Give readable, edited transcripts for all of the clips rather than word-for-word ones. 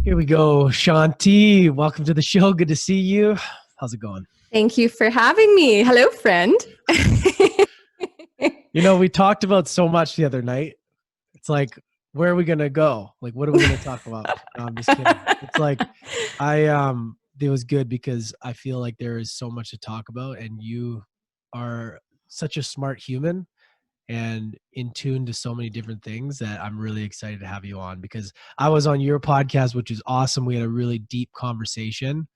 Here we go. Shanti, welcome to the show. Good to see you. How's it going? Thank you for having me. Hello, friend. We talked about so much the other night. It's like, where are we going to go? Like, what are we going to talk about? No, I'm just kidding. It's like, it was good because I feel like there is so much to talk about, and you are such a smart human and in tune to so many different things that I'm really excited to have you on, because I was on your podcast, which is awesome. We had a really deep conversation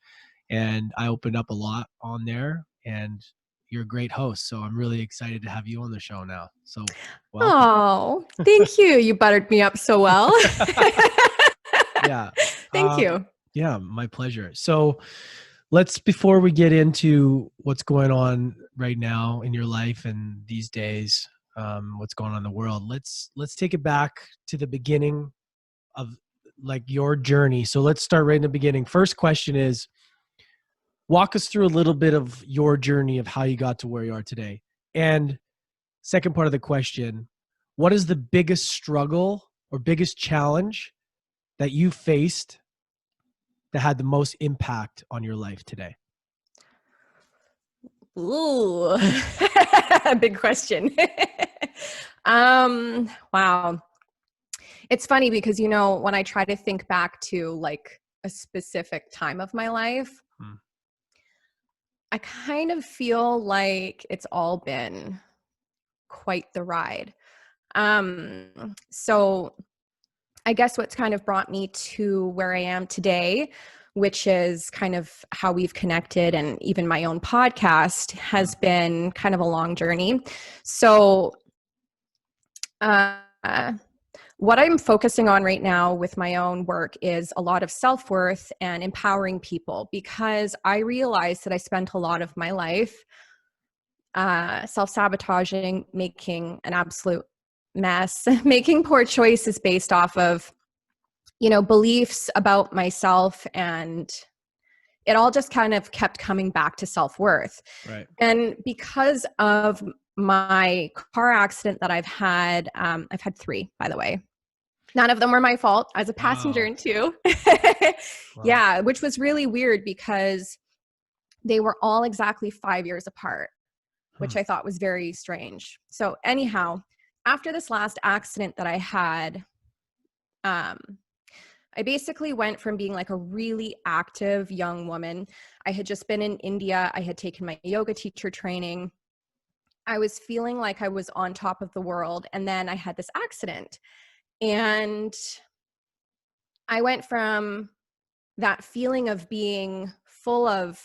and I opened up a lot on there, and you're a great host. So I'm really excited to have you on the show now. So welcome. Oh, thank you. You buttered me up so well. Yeah. Thank you. Yeah, my pleasure. So before we get into what's going on right now in your life and these days, what's going on in the world, let's take it back to the beginning of like your journey. So let's start right in the beginning. First question is, walk us through a little bit of your journey of how you got to where you are today. And second part of the question, what is the biggest struggle or biggest challenge that you faced that had the most impact on your life today? Ooh, big question. Wow. It's funny because, when I try to think back to like a specific time of my life, I kind of feel like it's all been quite the ride. So I guess what's kind of brought me to where I am today, which is kind of how we've connected, and even my own podcast has been kind of a long journey. So what I'm focusing on right now with my own work is a lot of self-worth and empowering people, because I realized that I spent a lot of my life self-sabotaging, making an absolute mess, making poor choices based off of, beliefs about myself, and it all just kind of kept coming back to self-worth. Right. And because of my car accident that I've had 3, by the way. None of them were my fault. I was a passenger in 2. Wow. Yeah, which was really weird because they were all exactly 5 years apart, which I thought was very strange. So anyhow, after this last accident that I had, I basically went from being like a really active young woman. I had just been in India. I had taken my yoga teacher training. I was feeling like I was on top of the world. And then I had this accident. And I went from that feeling of being full of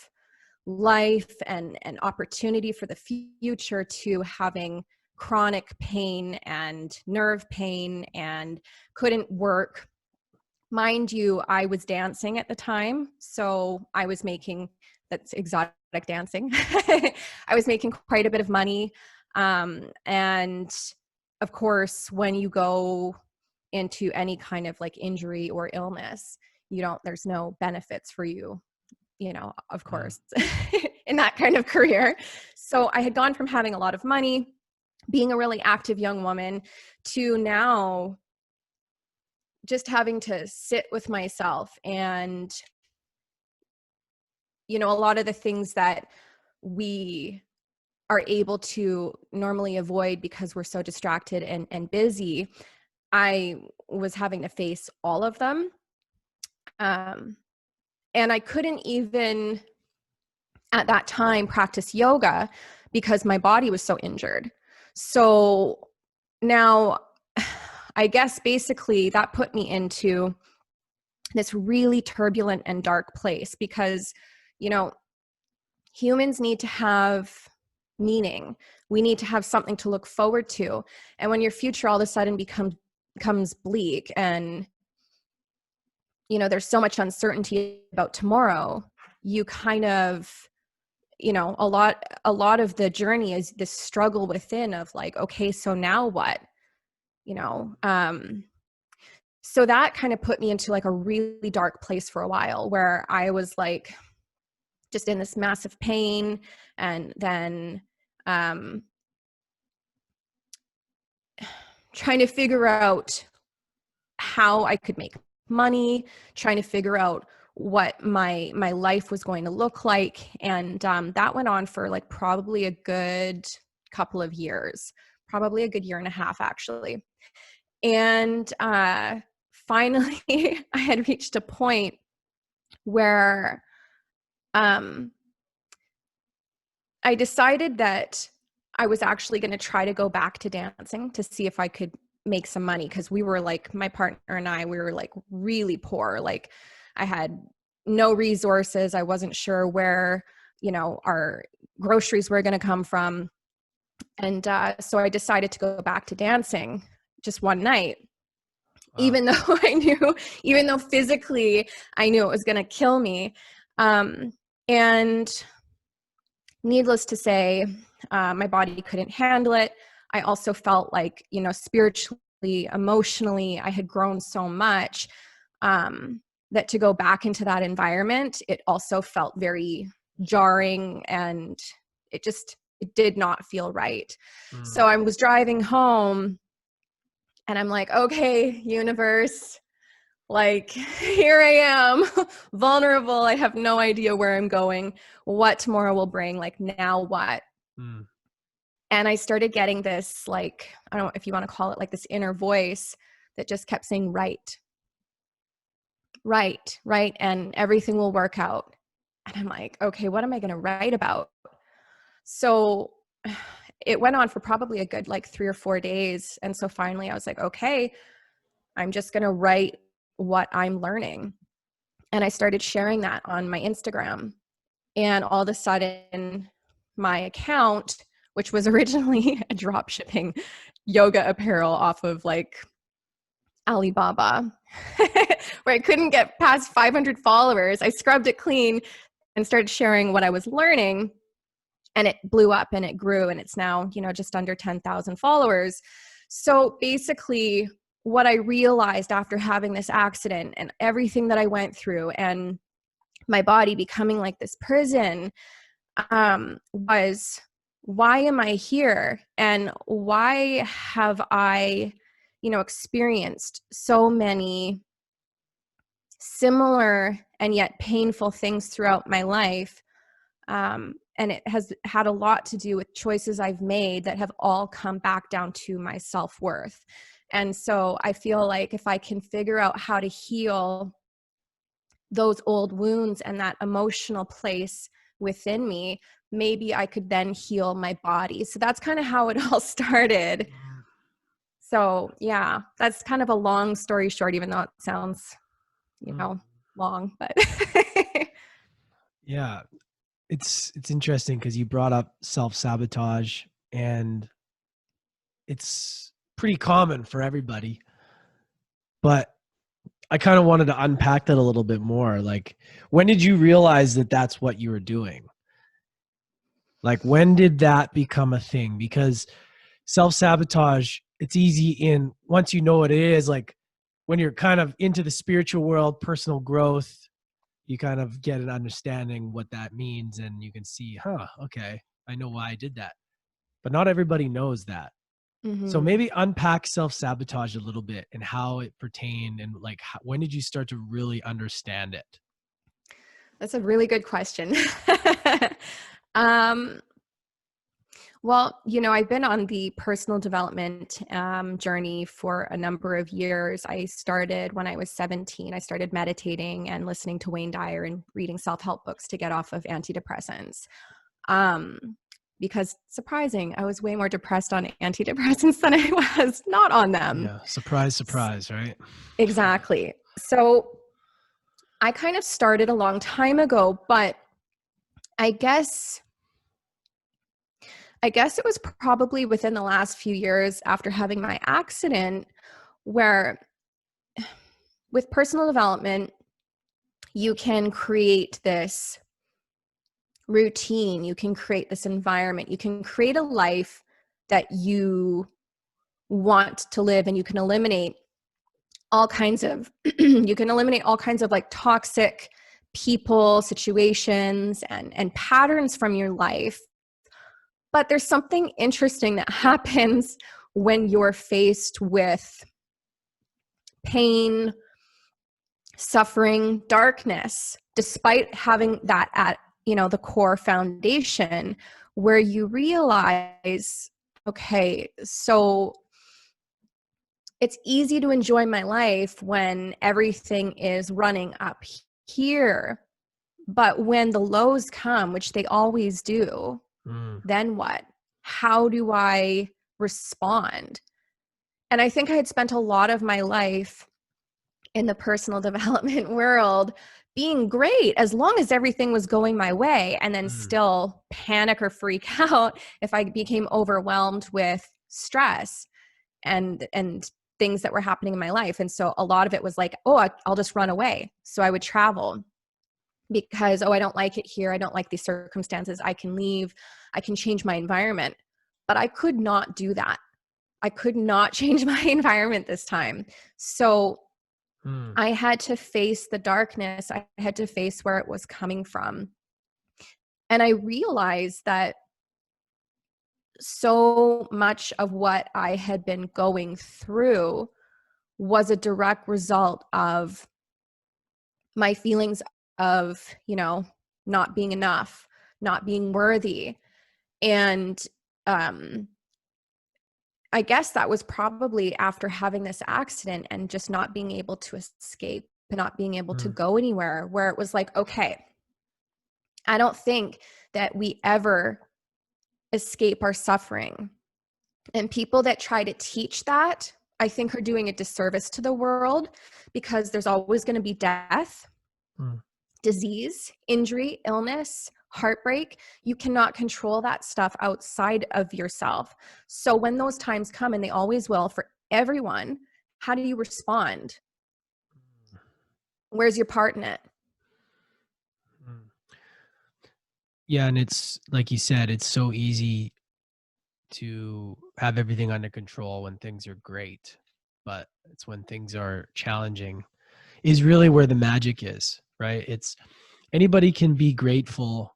life and opportunity for the future to having chronic pain and nerve pain and couldn't work. Mind you, I was dancing at the time, so I was making, that's exotic dancing. I was making quite a bit of money. And of course, when you go into any kind of like injury or illness, there's no benefits for you, of course, in that kind of career. So I had gone from having a lot of money, being a really active young woman, to now just having to sit with myself and, a lot of the things that we are able to normally avoid because we're so distracted and busy, I was having to face all of them. And I couldn't even at that time practice yoga because my body was so injured. So now I guess basically that put me into this really turbulent and dark place because, humans need to have meaning. We need to have something to look forward to. And when your future all of a sudden becomes bleak and, there's so much uncertainty about tomorrow, you kind of, a lot of the journey is this struggle within of like, okay, so now what? So that kind of put me into like a really dark place for a while where I was like just in this massive pain, and then trying to figure out how I could make money, trying to figure out what my life was going to look like. And that went on for like probably a good couple of years, probably a good year and a half, actually. And finally, I had reached a point where I decided that I was actually going to try to go back to dancing to see if I could make some money, because we were like, my partner and I, we were like really poor. Like I had no resources. I wasn't sure where, our groceries were going to come from. And so I decided to go back to dancing just one night, Wow. even though even though physically I knew it was going to kill me. And needless to say, my body couldn't handle it. I also felt like, spiritually, emotionally, I had grown so much that to go back into that environment, it also felt very jarring, and it did not feel right. So I was driving home and I'm like, okay, universe, like here I am, vulnerable. I have no idea where I'm going, what tomorrow will bring. Like, now what? And I started getting this, like, I don't know if you want to call it like this inner voice that just kept saying, right, right, right. And everything will work out. And I'm like, okay, what am I going to write about? So it went on for probably a good like 3 or 4 days. And so finally I was like, okay, I'm just going to write what I'm learning. And I started sharing that on my Instagram. And all of a sudden, my account, which was originally a drop shipping yoga apparel off of like Alibaba, where I couldn't get past 500 followers, I scrubbed it clean and started sharing what I was learning. And it blew up and it grew, and it's now, just under 10,000 followers. So basically, what I realized after having this accident and everything that I went through, and my body becoming like this prison, was, why am I here? And why have I, experienced so many similar and yet painful things throughout my life? And it has had a lot to do with choices I've made that have all come back down to my self-worth. And so I feel like if I can figure out how to heal those old wounds and that emotional place within me, maybe I could then heal my body. So that's kind of how it all started. So yeah, that's kind of a long story short, even though it sounds, long, but Yeah. It's interesting because you brought up self-sabotage, and it's pretty common for everybody. But I kind of wanted to unpack that a little bit more. Like, when did you realize that that's what you were doing? Like, when did that become a thing? Because self-sabotage, it's easy in once you know what it is, like when you're kind of into the spiritual world, personal growth, you kind of get an understanding what that means, and you can see, okay, I know why I did that. But not everybody knows that. So maybe unpack self-sabotage a little bit and how it pertained, and like when did you start to really understand it? That's a really good question. um, Well, I've been on the personal development journey for a number of years. I started when I was 17. I started meditating and listening to Wayne Dyer and reading self-help books to get off of antidepressants. Because surprising, I was way more depressed on antidepressants than I was not on them. Yeah. Surprise, surprise, right? Exactly. So I kind of started a long time ago, but I guess it was probably within the last few years after having my accident, where with personal development, you can create this routine, you can create this environment, you can create a life that you want to live, and you can eliminate all kinds of like toxic people, situations, and patterns from your life. But there's something interesting that happens when you're faced with pain, suffering darkness, despite having that at, the core foundation, where you realize, okay, so it's easy to enjoy my life when everything is running up here. But when the lows come, which they always do, then what? How do I respond? And I think I had spent a lot of my life in the personal development world being great as long as everything was going my way, and then still panic or freak out if I became overwhelmed with stress and things that were happening in my life. And so a lot of it was like, oh, I'll just run away. So I would travel because, oh, I don't like it here. I don't like these circumstances. I can leave. I can change my environment. But I could not do that. I could not change my environment this time. So I had to face the darkness. I had to face where it was coming from. And I realized that so much of what I had been going through was a direct result of my feelings of, not being enough, not being worthy. And I guess that was probably after having this accident and just not being able to escape and not being able to go anywhere, where it was like, okay, I don't think that we ever escape our suffering. And people that try to teach that, I think, are doing a disservice to the world, because there's always going to be death, disease, injury, illness, heartbreak. You cannot control that stuff outside of yourself. So when those times come, and they always will for everyone, how do you respond? Where's your part in it? Yeah, and it's like you said, it's so easy to have everything under control when things are great, but it's when things are challenging is really where the magic is, right? It's anybody can be grateful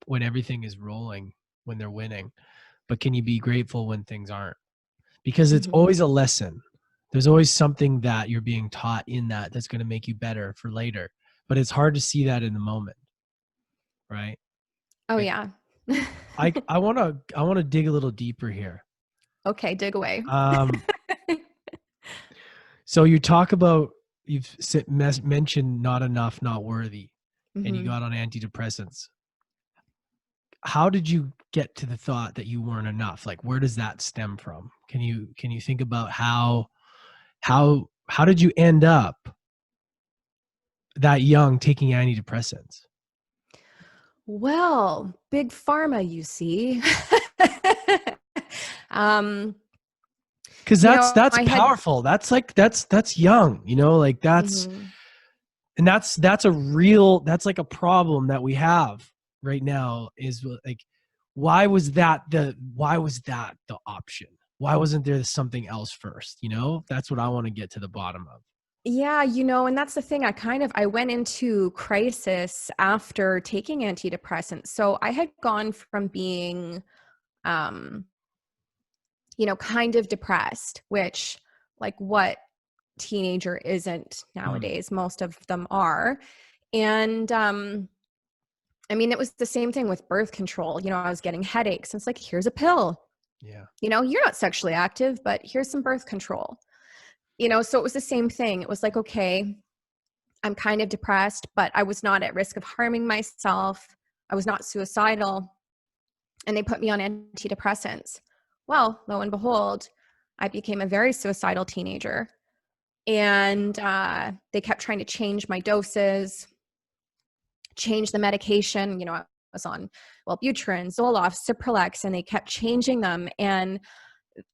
when everything is rolling, when they're winning, but can you be grateful when things aren't? Because it's always a lesson. There's always something that you're being taught in that's going to make you better for later, but it's hard to see that in the moment, right? Oh, yeah. I want to dig a little deeper here. Okay, dig away. So you talk about, you've mentioned not enough, not worthy, and you got on antidepressants. How did you get to the thought that you weren't enough? Like, where does that stem from? Can you think about how did you end up that young taking antidepressants? Well, big pharma, you see. Because that's I had powerful. That's like that's young, like that's and that's like a problem that we have right now, is like, why was that the option? Why wasn't there something else first? That's what I want to get to the bottom of. Yeah, and that's the thing. I went into crisis after taking antidepressants. So I had gone from being, kind of depressed, which, like, what teenager isn't nowadays? Most of them are. And I mean, it was the same thing with birth control. I was getting headaches. And it's like, here's a pill. Yeah. You're not sexually active, but here's some birth control. So it was the same thing. It was like, okay, I'm kind of depressed, but I was not at risk of harming myself. I was not suicidal. And they put me on antidepressants. Well, lo and behold, I became a very suicidal teenager. And they kept trying to change my doses, change the medication. I was on Wellbutrin, Zoloft, Cipralex, and they kept changing them. And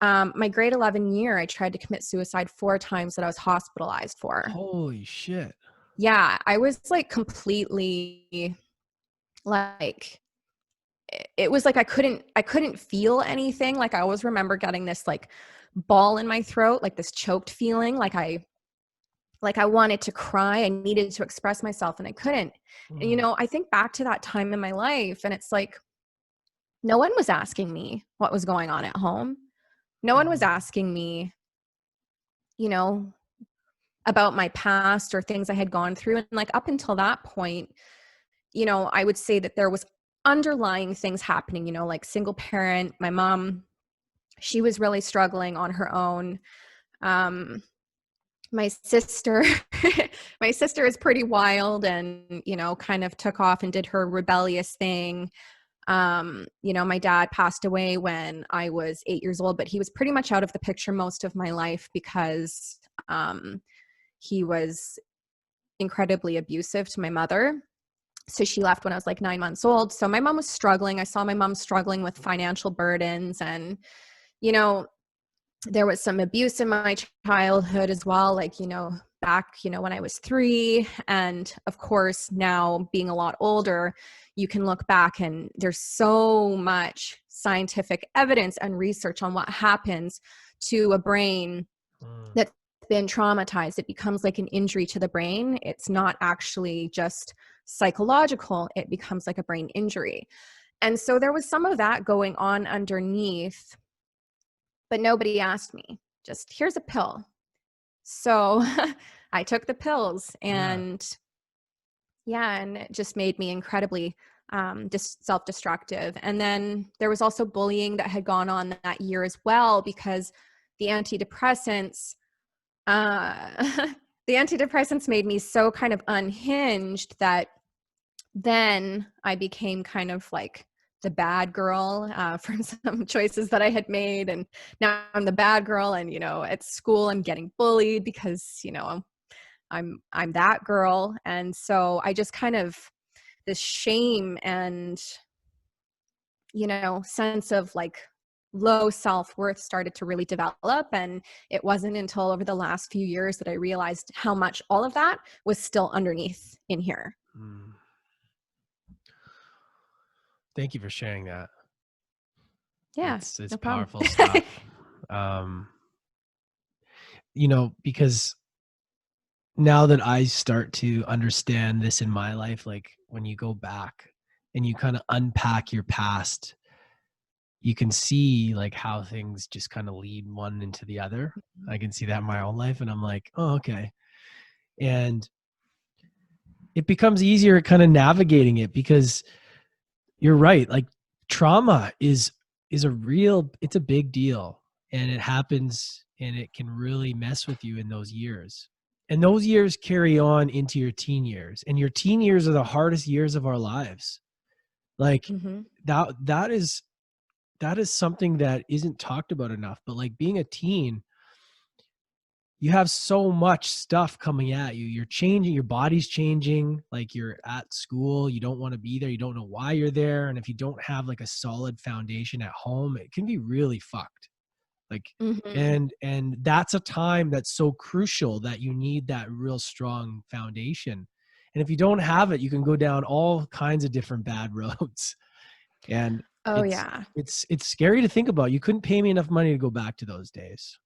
my grade 11 year, I tried to commit suicide 4 times that I was hospitalized for. Holy shit. Yeah, I was like completely, like, it was like I couldn't feel anything. Like, I always remember getting this like ball in my throat, like this choked feeling, like I wanted to cry. I needed to express myself and I couldn't. And I think back to that time in my life, and it's like, no one was asking me what was going on at home. No one was asking me, you know, about my past or things I had gone through. And like up until that point, I would say that there was underlying things happening, like single parent. My mom, she was really struggling on her own. My sister, my sister is pretty wild and, kind of took off and did her rebellious thing. My dad passed away when I was 8 years old, but he was pretty much out of the picture most of my life because he was incredibly abusive to my mother. So she left when I was like 9 months old. So my mom was struggling. I saw my mom struggling with financial burdens, and, there was some abuse in my childhood as well. Like, back, when I was 3. And of course, now being a lot older, you can look back and there's so much scientific evidence and research on what happens to a brain that's been traumatized. It becomes like an injury to the brain. It's not actually just psychological. It becomes like a brain injury. And so there was some of that going on underneath, but nobody asked me. Just, here's a pill. So I took the pills, and and it just made me incredibly self-destructive. And then there was also bullying that had gone on that year as well, because the antidepressants, the antidepressants made me so kind of unhinged that then I became kind of like the bad girl from some choices that I had made. And now I'm the bad girl. And, at school, I'm getting bullied because, I'm that girl. And so I just kind of, this shame and, sense of like low self-worth started to really develop. And it wasn't until over the last few years that I realized how much all of that was still underneath in here. Thank you for sharing that. Yeah, It's no powerful problem. stuff. Because now that I start to understand this in my life, like when you go back and you kind of unpack your past, you can see like how things just kind of lead one into the other. I can see that in my own life, and I'm like, oh, okay. And it becomes easier kind of navigating it, because you're right. Like trauma is it's a big deal, and it happens, and it can really mess with you in those years. And those years carry on into your teen years, and your teen years are the hardest years of our lives. Like that is something that isn't talked about enough. But like being a teen, you have so much stuff coming at you. You're changing, your body's changing. Like you're at school, you don't want to be there. You don't know why you're there. And if you don't have like a solid foundation at home, it can be really fucked. Like, and that's a time that's so crucial, that you need that real strong foundation. And if you don't have it, you can go down all kinds of different bad roads. And it's scary to think about. You couldn't pay me enough money to go back to those days.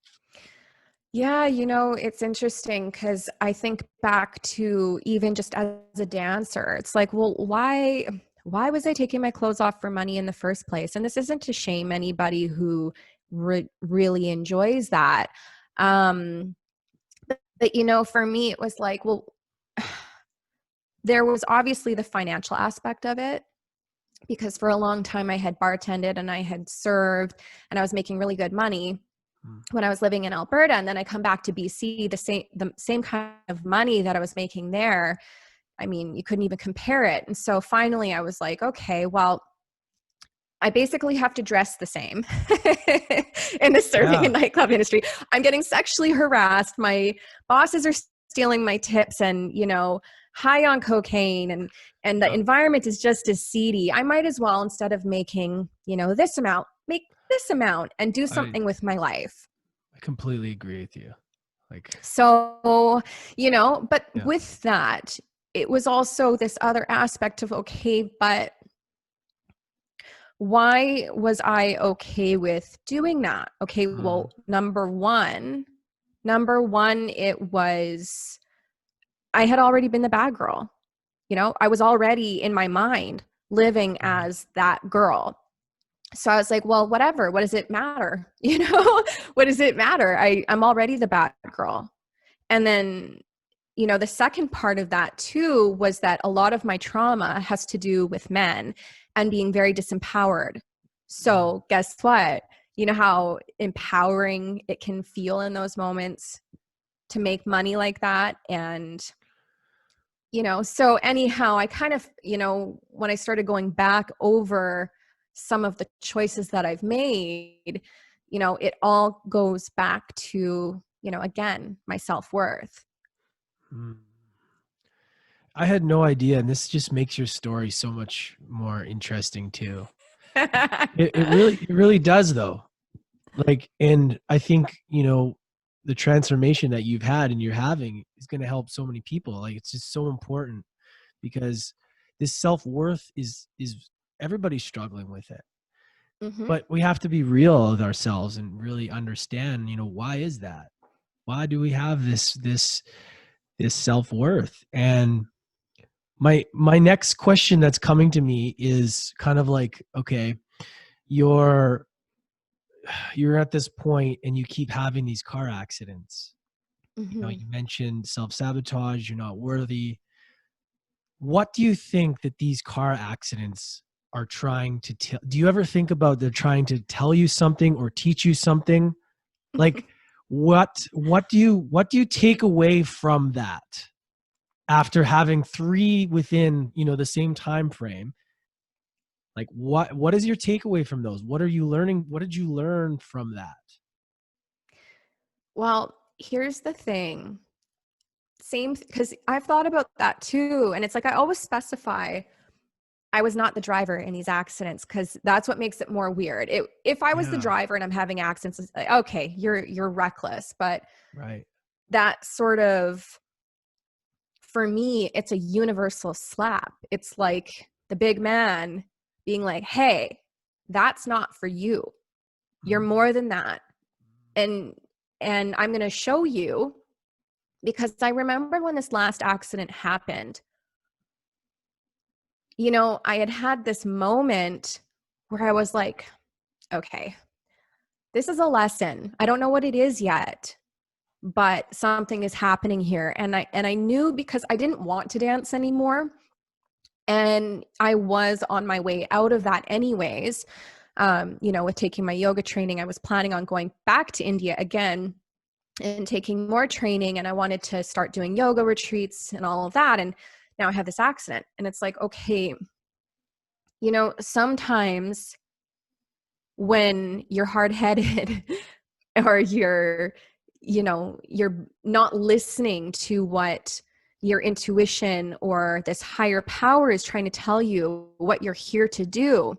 Yeah, it's interesting because I think back to even just as a dancer, it's like, well, why was I taking my clothes off for money in the first place? And this isn't to shame anybody who really enjoys that. But for me, it was like, well, there was obviously the financial aspect of it, because for a long time I had bartended and I had served and I was making really good money when I was living in Alberta. And then I come back to BC, the same kind of money that I was making there. I mean, you couldn't even compare it. And so finally I was like, okay, well, I basically have to dress the same in the serving and nightclub industry. I'm getting sexually harassed. My bosses are stealing my tips and, high on cocaine, and the environment is just as seedy. I might as well, instead of making, this amount, make this amount and do something with my life. I completely agree with you. So, but with that, it was also this other aspect of, okay, but why was I okay with doing that? Okay, well, number one, it was, I had already been the bad girl. I was already in my mind living as that girl. So I was like, well, whatever. What does it matter? What does it matter? I'm already the bad girl. And then, the second part of that too was that a lot of my trauma has to do with men and being very disempowered. So guess what? You know how empowering it can feel in those moments to make money like that. And, so anyhow, I kind of, when I started going back over some of the choices that I've made, it all goes back to, again, my self-worth. Mm. I had no idea, and this just makes your story so much more interesting too. It really does though. Like, and I think, the transformation that you've had and you're having is going to help so many people. Like, it's just so important because this self-worth is everybody's struggling with it. Mm-hmm. But we have to be real with ourselves and really understand, why is that? Why do we have this self-worth? And my next question that's coming to me is kind of like, okay, you're at this point and you keep having these car accidents. Mm-hmm. You mentioned self-sabotage, you're not worthy. What do you think that these car accidents are trying to tell? Do you ever think about they're trying to tell you something or teach you something? Like, what do you take away from that after having three within, the same time frame? Like, what is your takeaway from those? What are you learning? What did you learn from that? Well, here's the thing. Same, because I've thought about that too. And it's like I always specify I was not the driver in these accidents because that's what makes it more weird. If I was the Yeah, driver and I'm having accidents, it's like, okay, you're reckless. But right. that sort of, for me, it's a universal slap. It's like the big man being like, hey, that's not for you. You're more than that. And I'm going to show you, because I remember when this last accident happened, I had this moment where I was like, okay, this is a lesson. I don't know what it is yet, but something is happening here. And I knew, because I didn't want to dance anymore. And I was on my way out of that anyways. With taking my yoga training, I was planning on going back to India again and taking more training. And I wanted to start doing yoga retreats and all of that. And now I have this accident. And it's like, okay, sometimes when you're hard-headed or you're not listening to what your intuition or this higher power is trying to tell you what you're here to do,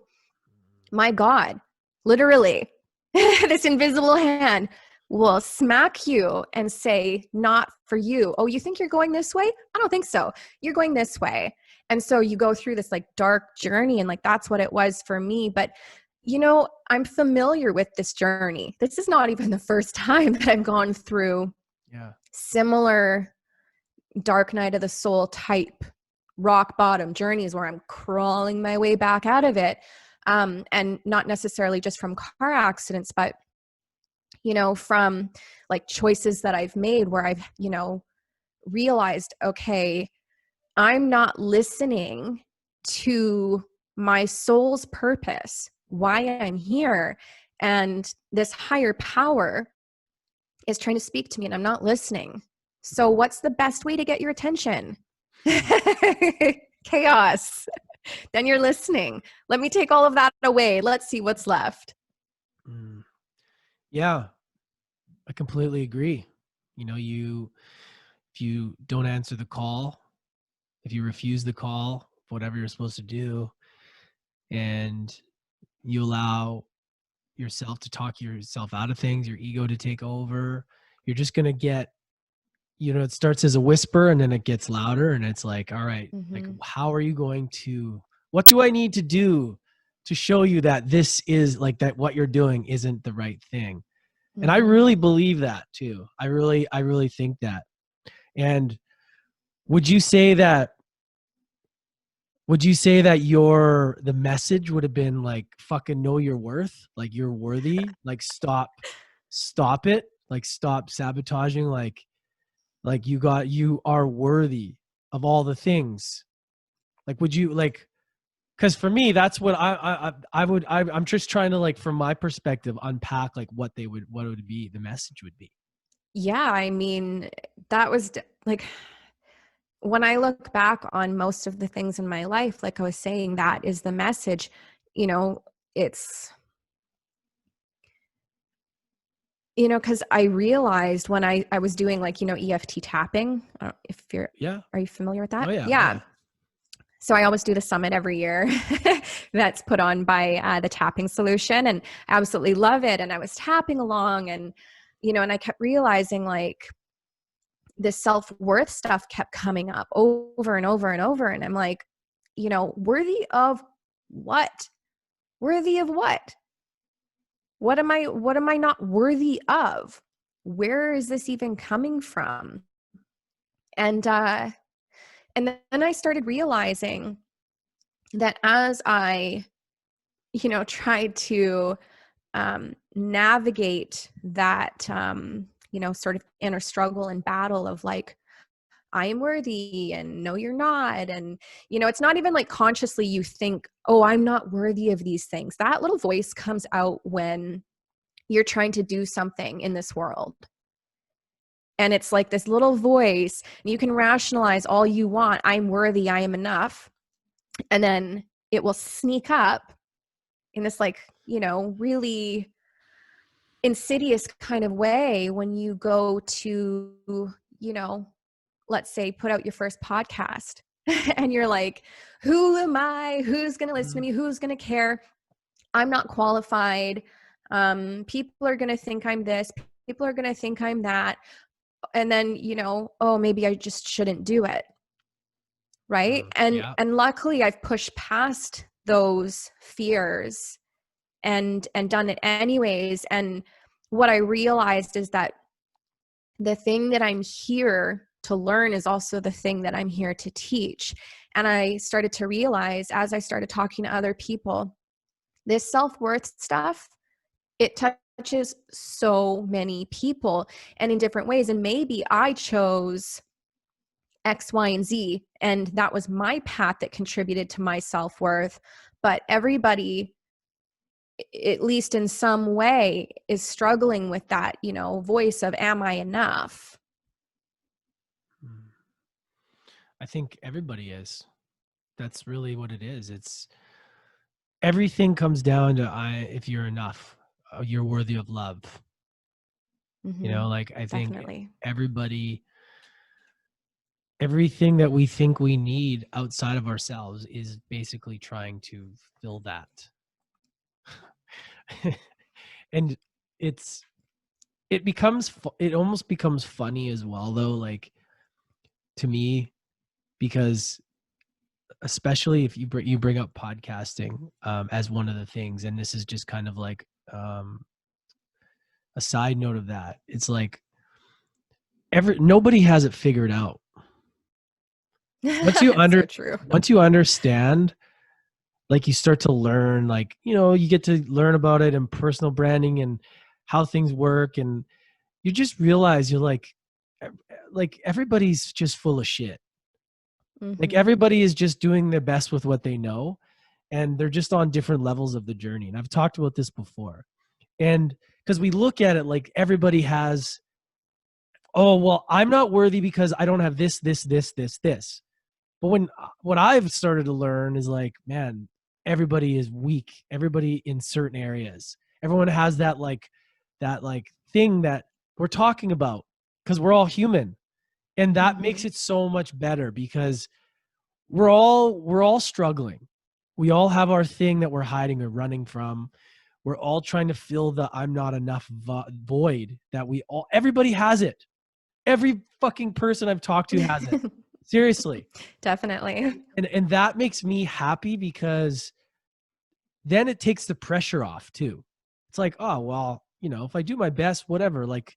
my God, literally, this invisible hand will smack you and say, not for you. Oh, you think you're going this way? I don't think so. You're going this way. And so you go through this like dark journey, and like that's what it was for me. But I'm familiar with this journey. This is not even the first time that I've gone through Yeah. similar dark night of the soul type rock bottom journeys where I'm crawling my way back out of it. And not necessarily just from car accidents, but, from like choices that I've made where I've, realized, okay, I'm not listening to my soul's purpose, why I'm here. And this higher power is trying to speak to me and I'm not listening. So what's the best way to get your attention? Chaos. Then you're listening. Let me take all of that away. Let's see what's left. Mm. Yeah, I completely agree. If you don't answer the call, if you refuse the call, whatever you're supposed to do, and you allow yourself to talk yourself out of things, your ego to take over, you're just going to get, it starts as a whisper and then it gets louder. And it's like, all right, like, Mm-hmm. how are you going to, what do I need to do to show you that this is like that, what you're doing isn't the right thing? And I Mm-hmm. really believe that too. I really think that. And would you say that the message would have been like, fucking know your worth, like you're worthy, like stop it, like stop sabotaging, like Like you are worthy of all the things. Like, would you like, because for me, that's what I'm just trying to, like, from my perspective, unpack like what it would be, the message would be. Yeah, I mean, that was like when I look back on most of the things in my life, like I was saying, that is the message. You know, it's, because I realized when I was doing, like, EFT tapping. I don't, if you're, Yeah. are you familiar with Oh that? yeah. Yeah. Yeah. So I always do the summit every year that's put on by the Tapping Solution, and I absolutely love it. And I was tapping along, and and I kept realizing, like, this self-worth stuff kept coming up over and over and over, and I'm like, worthy of what? Worthy of what? What am I not worthy of? Where is this even coming from? And then I started realizing that as I tried to navigate that sort of inner struggle and battle of, like, I am worthy and no, you're not. And, it's not even like consciously you think, oh, I'm not worthy of these things. That little voice comes out when you're trying to do something in this world. And it's like this little voice, and you can rationalize all you want. I'm worthy. I am enough. And then it will sneak up in this, like, really insidious kind of way when you go to, you know, let's say, put out your first podcast and you're like, who am I? Who's going to listen to Mhm. me? Who's going to care? I'm not qualified. People are going to think I'm this. People are going to think I'm that. And then, oh, maybe I just shouldn't do it. Right. And, Yeah. and luckily I've pushed past those fears and done it anyways. And what I realized is that the thing that I'm here to learn is also the thing that I'm here to teach. And I started to realize, as I started talking to other people, this self-worth stuff, it touches so many people and in different ways. And maybe I chose X, Y, and Z, and that was my path that contributed to my self-worth. But everybody, at least in some way, is struggling with that, voice of, am I enough? Mm. I think everybody is. That's really what it is. It's everything comes down to, if you're enough, you're worthy of love. Mm-hmm. Like, I think Definitely. everybody, everything that we think we need outside of ourselves is basically trying to fill that. And it's it almost becomes funny as well, though, like, to me, because especially if you bring up podcasting, as one of the things, and this is just kind of like, a side note of that. It's like nobody has it figured out. Once you It's so true. once you understand, like, you start to learn, like, you get to learn about it and personal branding and how things work, and you just realize you're like everybody's just full of shit. Like, Mm-hmm. everybody is just doing their best with what they know, and they're just on different levels of the journey. And I've talked about this before. And because we look at it like everybody has, oh, well, I'm not worthy because I don't have this. But what I've started to learn is, like, man, everybody is weak. Everybody in certain areas. Everyone has that thing that we're talking about, because we're all human. And that makes Mm-hmm. it so much better, because we're all struggling. We all have our thing that we're hiding or running from. We're all trying to fill the I'm not enough void that everybody has it. Every fucking person I've talked to has it. Seriously. Definitely. And that makes me happy, because then it takes the pressure off too. It's like, oh, well, if I do my best, whatever, like,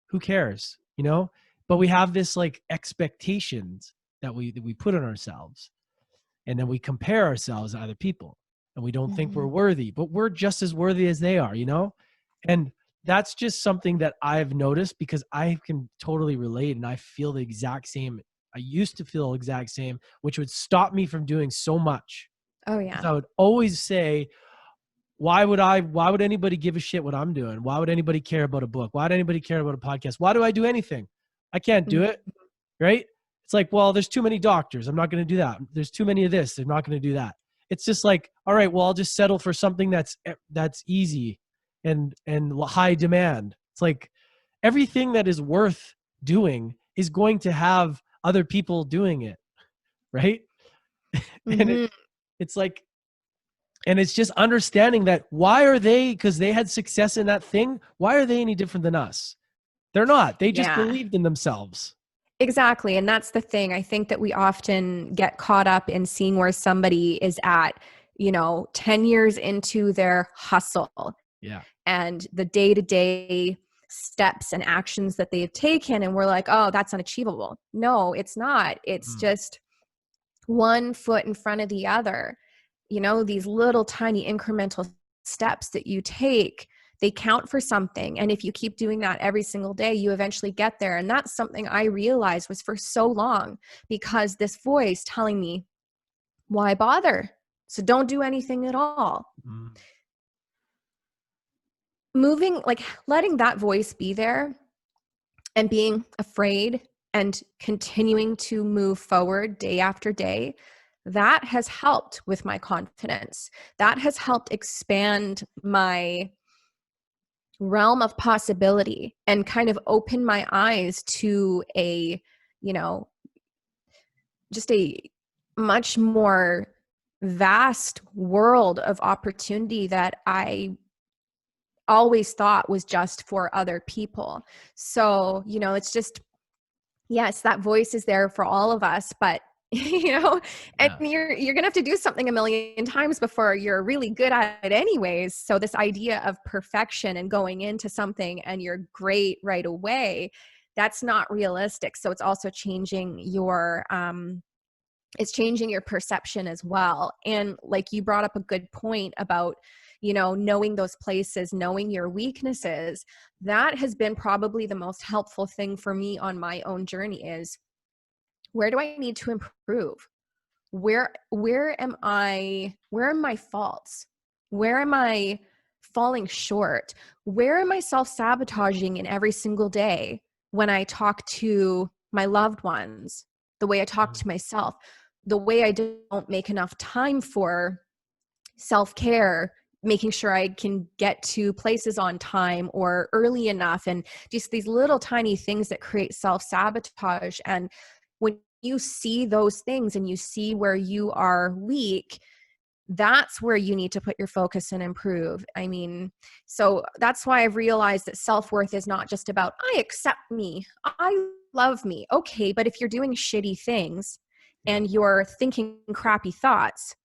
who cares, But we have this, like, expectations that we put on ourselves, and then we compare ourselves to other people, and we don't think we're Mm-hmm. worthy, but we're just as worthy as they are, And that's just something that I've noticed, because I can totally relate, and I feel the exact same. I used to feel the exact same, which would stop me from doing so much, Oh because yeah. I would always say, why would anybody give a shit what I'm doing? Why would anybody care about a book? Why would anybody care about a podcast? Why do I do anything? I can't do Mhm. it. Right? It's like, well, there's too many doctors. I'm not going to do that. There's too many of this. They're not going to do that. It's just like, all right, well, I'll just settle for something that's easy and high demand. It's like everything that is worth doing is going to have other people doing it, right? And Mhm. it's like, and it's just understanding that, why are they, because they had success in that thing, why are they any different than us? They're not. They just Yeah. believed in themselves. Exactly. And that's the thing. I think that we often get caught up in seeing where somebody is at, 10 years into their hustle Yeah. and the day-to-day steps and actions that they've taken. And we're like, oh, that's unachievable. No, it's not. It's Mm. just one foot in front of the other. These little tiny incremental steps that you take, they count for something. And if you keep doing that every single day, you eventually get there. And that's something I realized was for so long, because this voice telling me, why bother? So don't do anything at all. Mm. Moving, like letting that voice be there and being afraid and continuing to move forward day after day, that has helped with my confidence. That has helped expand my realm of possibility and kind of open my eyes to you know, just a much more vast world of opportunity that I always thought was just for other people. So, it's just, yes, that voice is there for all of us, but and Yeah. you're gonna have to do something a million times before you're really good at it anyways. So this idea of perfection and going into something and you're great right away, that's not realistic. So it's also changing your perception as well. And like you brought up a good point about knowing those places, knowing your weaknesses. That has been probably the most helpful thing for me on my own journey is, where do I need to improve? Where are my faults? Where am I falling short? Where am I self-sabotaging in every single day when I talk to my loved ones, the way I talk Mm. to myself, the way I don't make enough time for self-care, making sure I can get to places on time or early enough, and just these little tiny things that create self-sabotage. And when you see those things and you see where you are weak, that's where you need to put your focus and improve. I mean, so that's why I've realized that self-worth is not just about, I accept me, I love me. Okay, but if you're doing shitty things Yeah. and you're thinking crappy thoughts,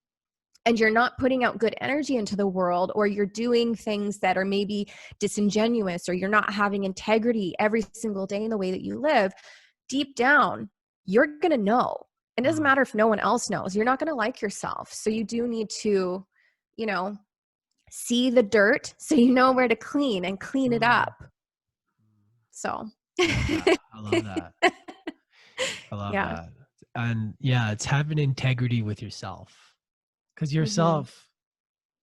and you're not putting out good energy into the world, or you're doing things that are maybe disingenuous, or you're not having integrity every single day in the way that you live, deep down, you're going to know. It doesn't Mm. matter if no one else knows. You're not going to like yourself. So you do need to, you know, see the dirt so you know where to clean and clean it Mm. up. So, Yeah, I love that. I love yeah. that. And yeah, it's having integrity with yourself, because Mm-hmm. yourself,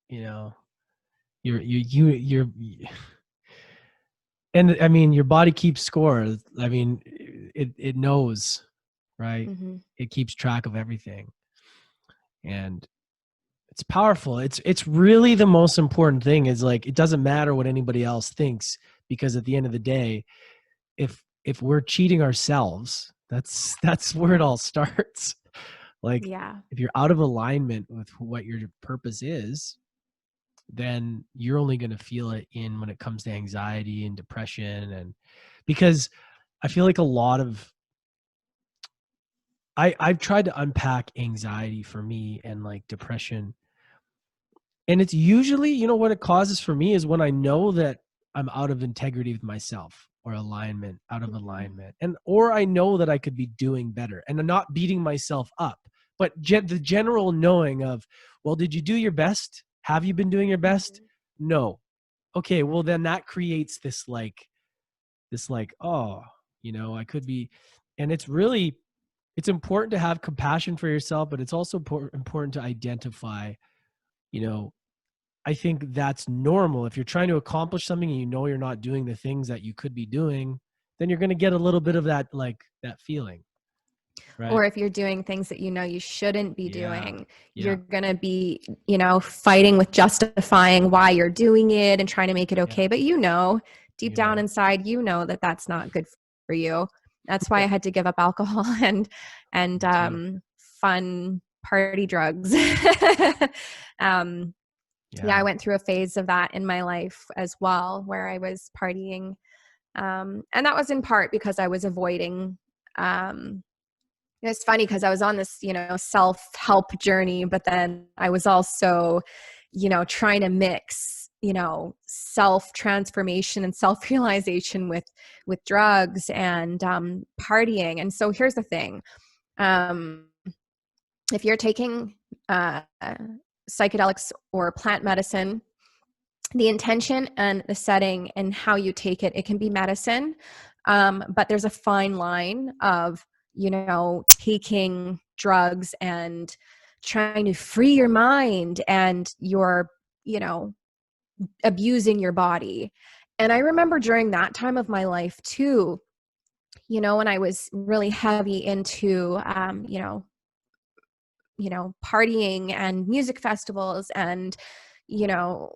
you know, you're, and I mean, your body keeps score. I mean, it knows, right? Mm-hmm. It keeps track of everything, and it's powerful. It's really the most important thing. Is like, it doesn't matter what anybody else thinks, because at the end of the day, if we're cheating ourselves, that's where it all starts. Like, Yeah. if you're out of alignment with what your purpose is, then you're only going to feel it in when it comes to anxiety and depression. And because I feel like a lot of I've tried to unpack anxiety for me and like depression, and it's usually, what it causes for me is when I know that I'm out of integrity with myself, or alignment, out of Mm-hmm. alignment, and or I know that I could be doing better, and I'm not beating myself up, but the general knowing of, well, did you do your best? Have you been doing your best? Mm-hmm. No. okay, well then that creates this like, oh, I could be, and it's important to have compassion for yourself, but it's also important to identify, you know, I think that's normal. If you're trying to accomplish something and you're not doing the things that you could be doing, then you're going to get a little bit of that, like that feeling, right? Or if you're doing things that you shouldn't be Yeah. doing, you're Yeah. going to be, fighting with justifying why you're doing it and trying to make it Yeah. okay. But deep down inside, that that's not good for you. That's why I Well, had to give up alcohol and me too. fun party drugs. um, yeah, I Yeah. went through a phase of that in my life as well, where I was partying. And that was in part because I was avoiding, it's funny because I was on this, self-help journey, but then I was also, trying to mix, self-transformation and self-realization with drugs and partying. And so here's the thing. Um, if you're taking psychedelics or plant medicine, the intention and the setting and how you take it, it can be medicine, but there's a fine line of taking drugs and trying to free your mind, and you're you know abusing your body. And I remember during that time of my life too, when I was really heavy into partying and music festivals, and you know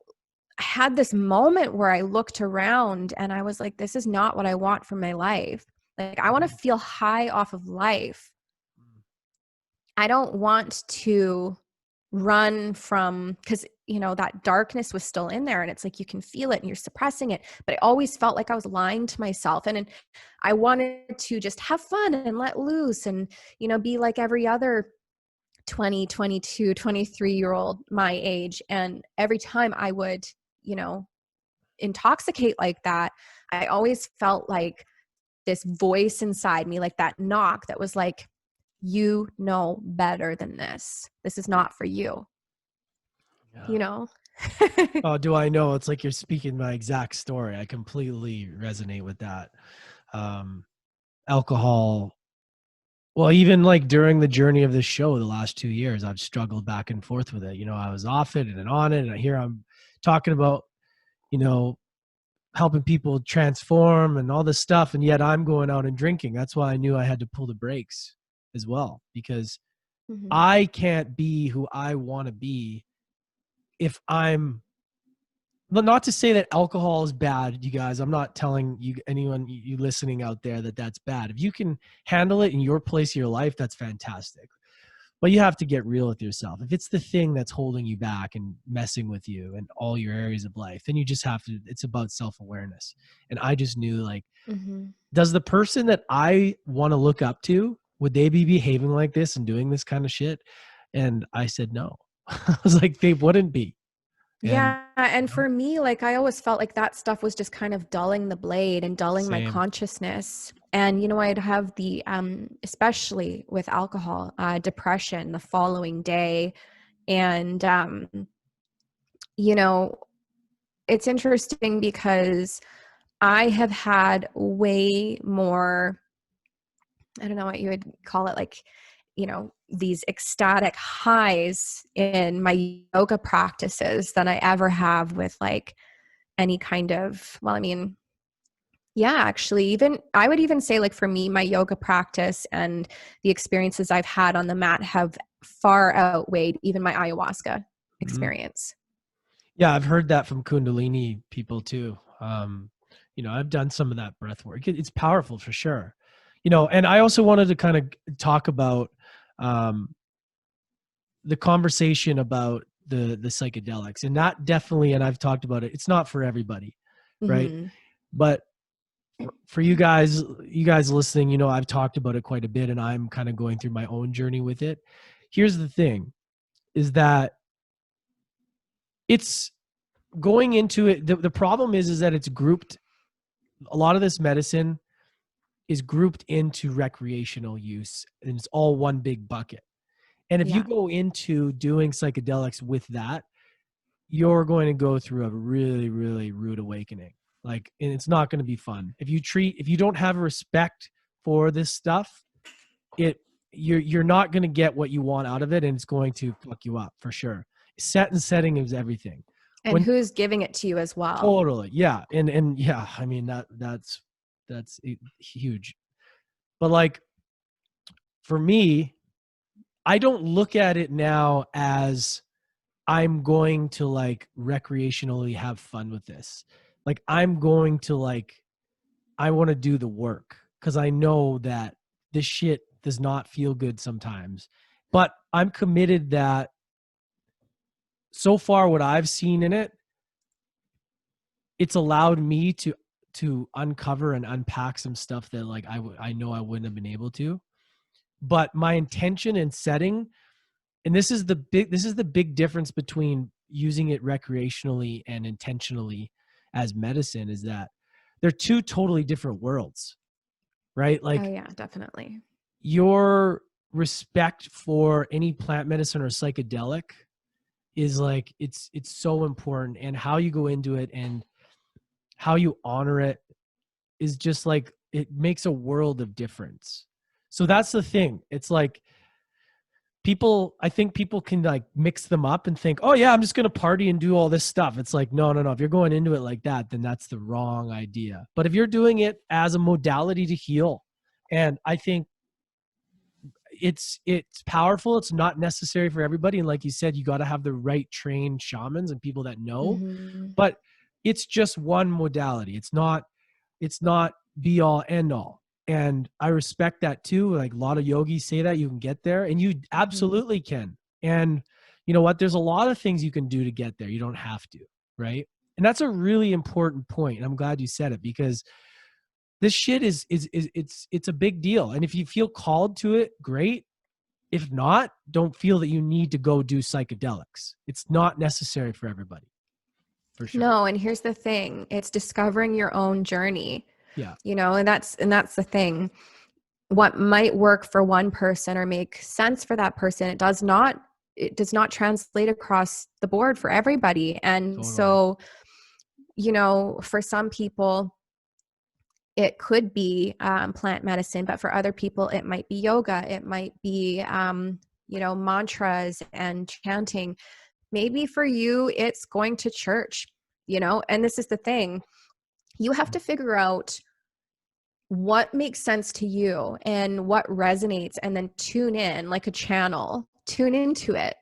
I had this moment where I looked around and I was like, this is not what I want from my life. Like, I want to Mhm. feel high off of life. I don't want to run from, because, that darkness was still in there, and it's like you can feel it and you're suppressing it. But I always felt like I was lying to myself. And I wanted to just have fun and let loose and, be like every other 20, 22, 23-year-old my age. And every time I would, you know, intoxicate like that, I always felt like this voice inside me, like that knock that was like, you know better than this. This is not for you, Yeah. you know? Oh, do I know? It's like you're speaking my exact story. I completely resonate with that. Um, Alcohol. Well, even like during the journey of this show, the last 2 years, I've struggled back and forth with it. I was off it and then on it. And here I'm talking about, you know, helping people transform and all this stuff. And yet I'm going out and drinking. That's why I knew I had to pull the brakes as well, because Mhm. I can't be who I want to be if I'm, well, not to say that alcohol is bad, you guys. I'm not telling you, anyone you listening out there, that that's bad. If you can handle it in your place of your life, that's fantastic. But you have to get real with yourself. If it's the thing that's holding you back and messing with you in all your areas of life, then you just have to, it's about self-awareness. And I just knew, like, Mhm. does the person that I want to look up to, would they be behaving like this and doing this kind of shit? And I said no. I was like, they wouldn't be. And Yeah, and for me, like, I always felt like that stuff was just kind of dulling the blade and dulling my same. consciousness. And I'd have the especially with alcohol, depression the following day. And you know, it's interesting because I have had way more, I don't know what you would call it, like, these ecstatic highs in my yoga practices than I ever have with like any kind of, well, I mean, yeah, actually, even I would even say, like, for me, my yoga practice and the experiences I've had on the mat have far outweighed even my ayahuasca Mhm. experience. Yeah, I've heard that from Kundalini people too. I've done some of that breath work. It's powerful for sure. And I also wanted to kind of talk about um, the conversation about the psychedelics, and that definitely, and I've talked about it. It's not for everybody, right? Hmm. But for you guys listening, I've talked about it quite a bit, and I'm kind of going through my own journey with it. Here's the thing: is that it's going into it. The problem is that it's grouped. A lot of this medicine is grouped into recreational use, and it's all one big bucket. And if you Yeah. go into doing psychedelics with that, you're going to go through a really, really rude awakening. Like, and it's not going to be fun. If you don't have respect for this stuff, you're not going to get what you want out of it, and it's going to fuck you up for sure. Set and setting is everything. And who's giving it to you as well. Totally. Yeah. And yeah, I mean, that's huge. But like, for me, I don't look at it now as I'm going to like recreationally have fun with this. Like, I'm going to like, I want to do the work because I know that this shit does not feel good sometimes. But I'm committed that so far what I've seen in it, it's allowed me to uncover and unpack some stuff that like I know I wouldn't have been able to. But my intention in setting, and this is the big difference between using it recreationally and intentionally as medicine, is that they're two totally different worlds, right? Like, oh yeah, definitely. your respect for any plant medicine or psychedelic is like, it's so important, and how you go into it and how you honor it is just like, it makes a world of difference. So that's the thing. It's like, I think people can like mix them up and think, oh yeah, I'm just going to party and do all this stuff. It's like, no. If you're going into it like that, then that's the wrong idea. But if you're doing it as a modality to heal, and I think it's powerful, it's not necessary for everybody. And like you said, you got to have the right trained shamans and people that know, Mm-hmm. but it's just one modality. It's not be all end all. And I respect that too. Like, a lot of yogis say that you can get there, and you absolutely can. And you know what? There's a lot of things you can do to get there. You don't have to, right? And that's a really important point. And I'm glad you said it, because this shit is it's a big deal. And if you feel called to it, great. If not, don't feel that you need to go do psychedelics. It's not necessary for everybody. For sure. No, and here's the thing. It's discovering your own journey. Yeah. You know, and that's the thing. What might work for one person or make sense for that person, it does not translate across the board for everybody. And Totally. so, you know, for some people it could be plant medicine, but for other people it might be yoga, it might be you know, mantras and chanting. Maybe for you it's going to church, you know. And this is the thing, you have to figure out what makes sense to you and what resonates, and then tune in like a channel, tune into it.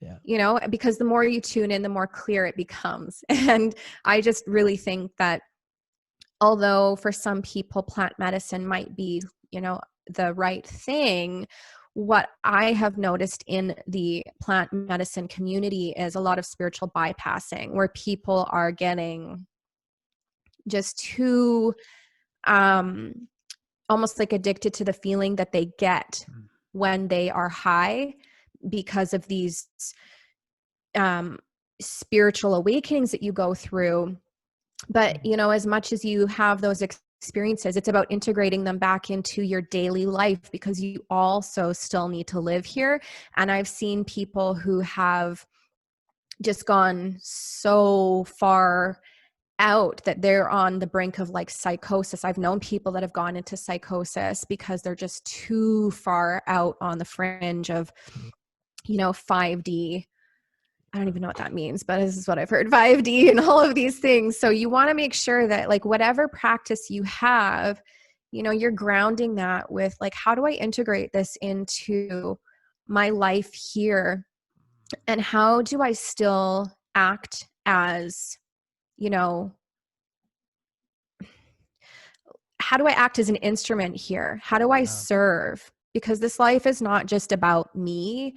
Yeah. You know, because the more you tune in, the more clear it becomes. And I just really think that although for some people plant medicine might be, you know, the right thing, what I have noticed in the plant medicine community is a lot of spiritual bypassing, where people are getting just too almost like addicted to the feeling that they get when they are high, because of these spiritual awakenings that you go through. But, you know, as much as you have those experiences, it's about integrating them back into your daily life, because you also still need to live here. And I've seen people who have just gone so far out that they're on the brink of like psychosis. I've known people that have gone into psychosis because they're just too far out on the fringe of, you know, 5D. I don't even know what that means, but this is what I've heard, 5D and all of these things. So you want to make sure that like whatever practice you have, you know, you're grounding that with like, how do I integrate this into my life here? And how do I still act as, you know, how do I act as an instrument here? How do I serve? Because this life is not just about me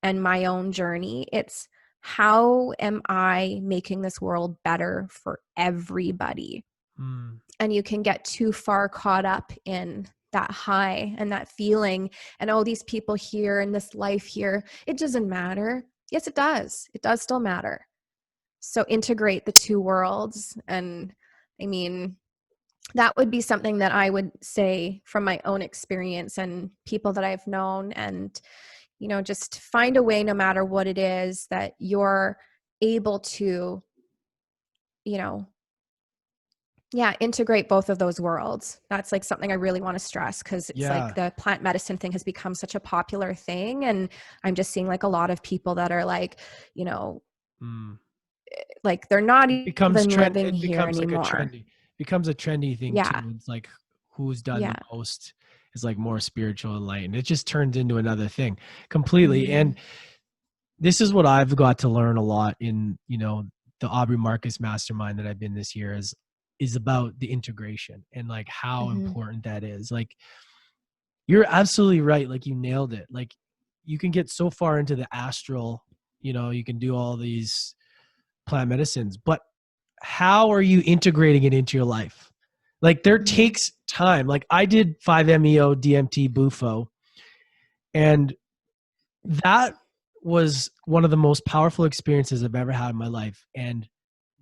and my own journey. It's how am I making this world better for everybody? And you can get too far caught up in that high and that feeling and all these people here and this life here. It doesn't matter. Yes, it does. It does still matter. So integrate the two worlds. And I mean, that would be something that I would say from my own experience and people that I've known. And, you know, just find a way, no matter what it is, that you're able to, you know, yeah, integrate both of those worlds. That's like something I really want to stress, because it's like Yeah. the plant medicine thing has become such a popular thing. And I'm just seeing like a lot of people that are like, you know, Mm. like they're not It becomes even trend. living It here becomes like a anymore. trendy, becomes a trendy thing Yeah. too. It's like who's done the Yeah. most is like more spiritual enlightened. It just turns into another thing completely. Mm-hmm. And this is what I've got to learn a lot in, the Aubrey Marcus mastermind that I've been this year is about the integration and like how Mm-hmm. important that is. Like you're absolutely right. Like you nailed it. Like you can get so far into the astral, you can do all these plant medicines, but how are you integrating it into your life? Like there Mm-hmm. takes time. Like I did 5-MeO, DMT, Bufo, and that was one of the most powerful experiences I've ever had in my life. And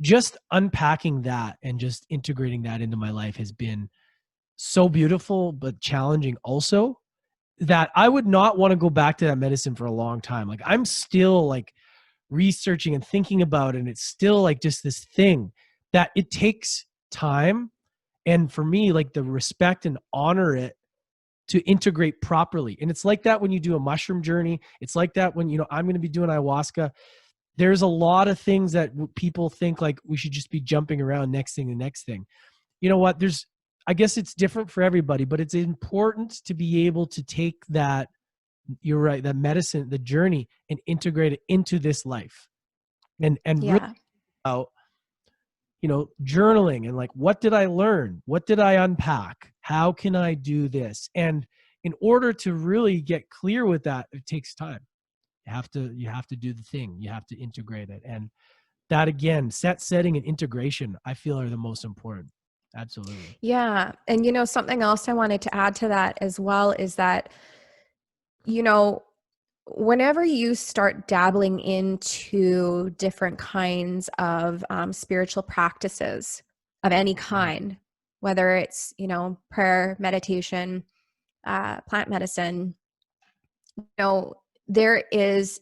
just unpacking that and just integrating that into my life has been so beautiful, but challenging also, that I would not want to go back to that medicine for a long time. Like I'm still like researching and thinking about it, and it's still like just this thing that it takes time. And for me, like the respect and honor it to integrate properly. And it's like that when you do a mushroom journey. It's like that when, I'm going to be doing ayahuasca. There's a lot of things that people think like we should just be jumping around next thing to next thing. You know what? I guess it's different for everybody, but it's important to be able to take that, you're right, that medicine, the journey, and integrate it into this life. And really Yeah. about, journaling and like, what did I learn? What did I unpack? How can I do this? And in order to really get clear with that, it takes time. You have to do the thing. You have to integrate it. And that again, setting and integration, I feel are the most important. Absolutely. Yeah. And, something else I wanted to add to that as well is that, you know, whenever you start dabbling into different kinds of spiritual practices of any kind, whether it's, prayer, meditation, plant medicine, it's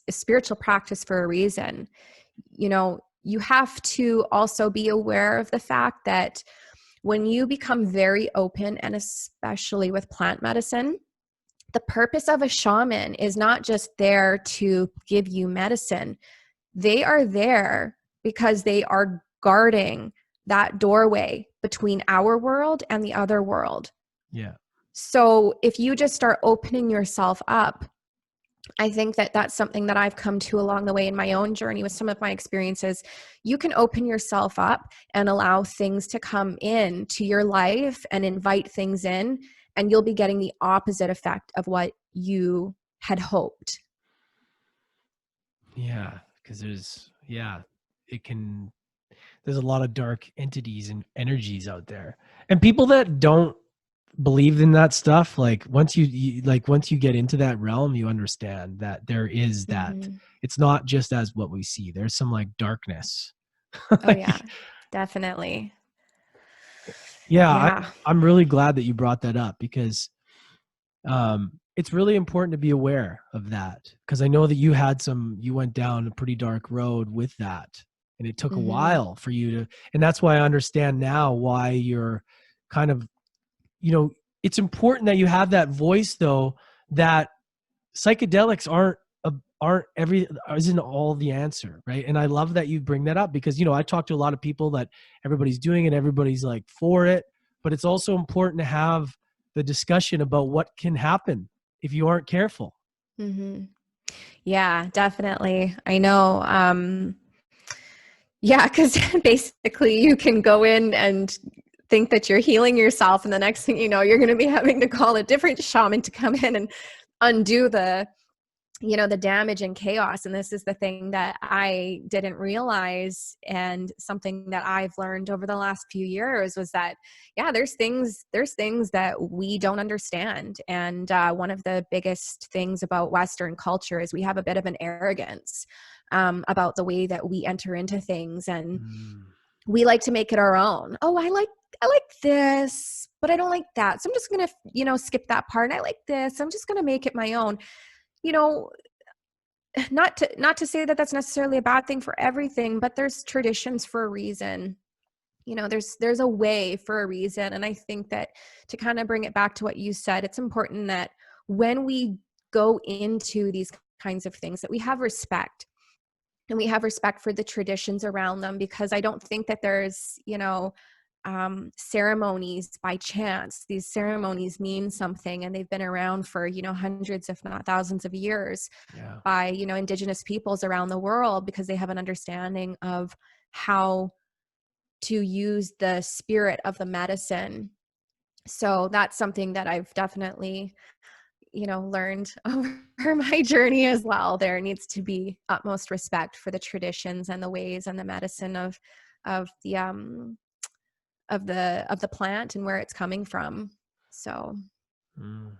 a spiritual practice for a reason. You have to also be aware of the fact that when you become very open, and especially with plant medicine, the purpose of a shaman is not just there to give you medicine. They are there because they are guarding that doorway between our world and the other world. Yeah. So if you just start opening yourself up, I think that that's something that I've come to along the way in my own journey with some of my experiences. You can open yourself up and allow things to come in to your life and invite things in, and you'll be getting the opposite effect of what you had hoped. Yeah. Because there's a lot of dark entities and energies out there. And people that don't believe in that stuff, like once you get into that realm, you understand that there is that. Mm-hmm. It's not just as what we see. There's some like darkness. Oh, Like, yeah, definitely. yeah, Yeah. I'm really glad that you brought that up because it's really important to be aware of that, because I know that you went down a pretty dark road with that, and it took a Mm-hmm. while for you to, and that's why I understand now why you're kind of, it's important that you have that voice though, that psychedelics aren't isn't all the answer, right? And I love that you bring that up because I talk to a lot of people that everybody's doing it, everybody's like for it, but it's also important to have the discussion about what can happen if you aren't careful. Mm-hmm. Yeah, definitely. I know. Yeah, because basically you can go in and think that you're healing yourself, and the next thing you know, you're going to be having to call a different shaman to come in and undo the damage and chaos. And this is the thing that I didn't realize, and something that I've learned over the last few years was that, yeah, there's things that we don't understand. And one of the biggest things about Western culture is we have a bit of an arrogance about the way that we enter into things, and Mm, we like to make it our own. Oh, I like this, but I don't like that, so I'm just gonna, skip that part. And I like this, so I'm just gonna make it my own. you know not to say that that's necessarily a bad thing for everything, but there's traditions for a reason. There's a way for a reason. And I think that, to kind of bring it back to what you said, it's important that when we go into these kinds of things, that we have respect, and we have respect for the traditions around them, because I don't think that there's, ceremonies by chance. These ceremonies mean something, and they've been around for, hundreds, if not thousands of years, Yeah. by, indigenous peoples around the world, because they have an understanding of how to use the spirit of the medicine. So that's something that I've definitely, learned over my journey as well. There needs to be utmost respect for the traditions and the ways and the medicine of the plant and where it's coming from. So Mm.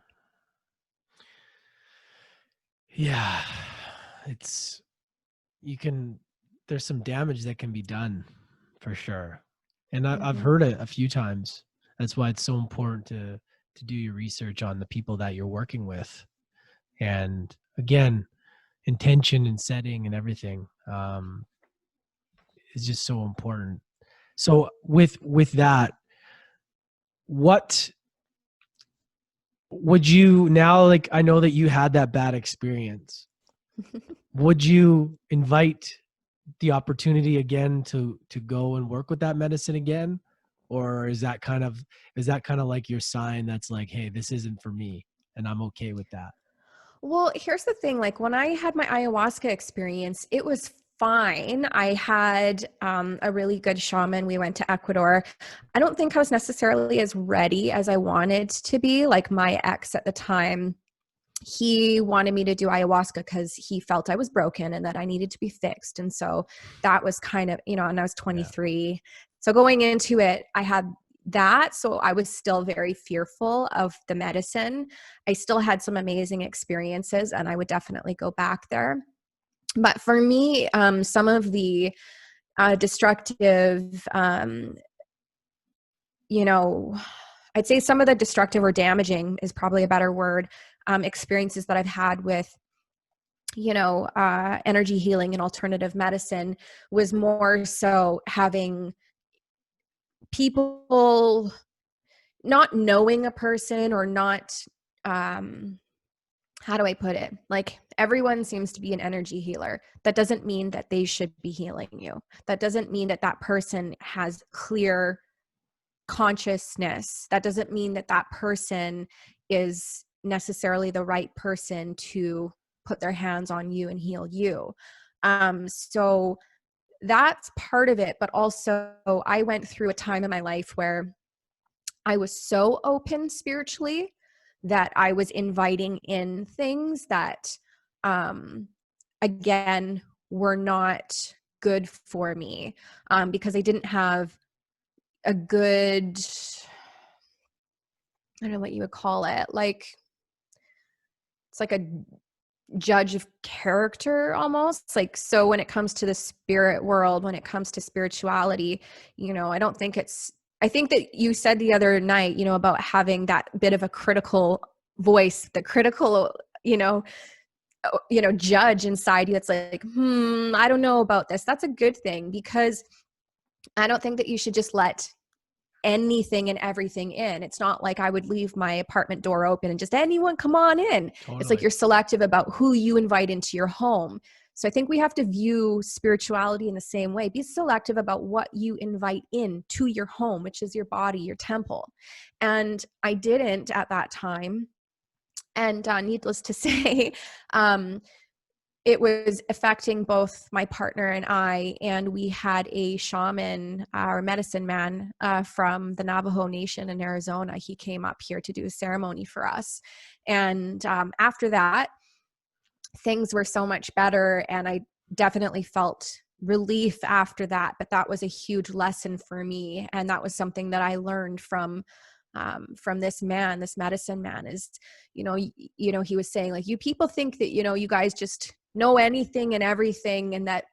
Yeah, there's some damage that can be done for sure. And I've mhm. heard it a few times. That's why it's so important to do your research on the people that you're working with. And again, intention and setting and everything is just so important. So with that, what would you now, like, I know that you had that bad experience. Would you invite the opportunity again to go and work with that medicine again? Or is that kind of like your sign that's like, hey, this isn't for me and I'm okay with that? Well, here's the thing. Like, when I had my ayahuasca experience, it was fine. I had a really good shaman. We went to Ecuador. I don't think I was necessarily as ready as I wanted to be. Like, my ex at the time, he wanted me to do ayahuasca because he felt I was broken and that I needed to be fixed. And so that was kind of, and I was Yeah. 23. So going into it, I had that. So I was still very fearful of the medicine. I still had some amazing experiences, and I would definitely go back there. But for me, some of the destructive, I'd say some of the destructive, or damaging is probably a better word, experiences that I've had with energy healing and alternative medicine was more so having people not knowing a person, or not, how do I put it? Like, everyone seems to be an energy healer. That doesn't mean that they should be healing you. That doesn't mean that that person has clear consciousness. That doesn't mean that that person is necessarily the right person to put their hands on you and heal you. So that's part of it. But also, I went through a time in my life where I was so open spiritually that I was inviting in things that, again, were not good for me, because I didn't have a good, I don't know what you would call it. Like, it's like a judge of character almost. Like, so when it comes to the spirit world, when it comes to spirituality, I think that you said the other night, about having that bit of a critical voice, the critical, judge inside you that's like, I don't know about this. That's a good thing, because I don't think that you should just let anything and everything in. It's not like I would leave my apartment door open and just anyone come on in. It's like Totally. you're selective about who you invite into your home. So I think we have to view spirituality in the same way. Be selective about what you invite in to your home, which is your body, your temple. And I didn't at that time. And needless to say, it was affecting both my partner and I. And we had a shaman, or medicine man, from the Navajo Nation in Arizona. He came up here to do a ceremony for us. And after that, things were so much better. And I definitely felt relief after that. But that was a huge lesson for me. And that was something that I learned from this man, this medicine man. Is, he was saying, like, you people think that, you guys just know anything and everything, and that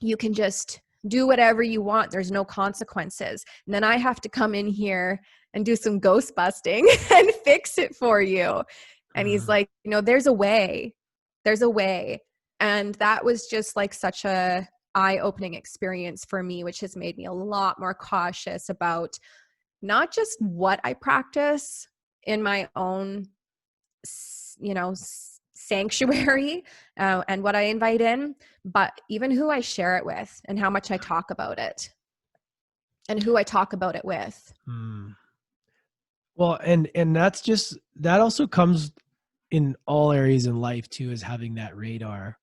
you can just do whatever you want. There's no consequences. And then I have to come in here and do some ghost busting and fix it for you. And he's Mm. like, there's a way. There's a way. And that was just like such a eye-opening experience for me, which has made me a lot more cautious about not just what I practice in my own, sanctuary, and what I invite in, but even who I share it with and how much I talk about it and who I talk about it with. Hmm. Well, and that also comes in all areas in life too, is having that radar,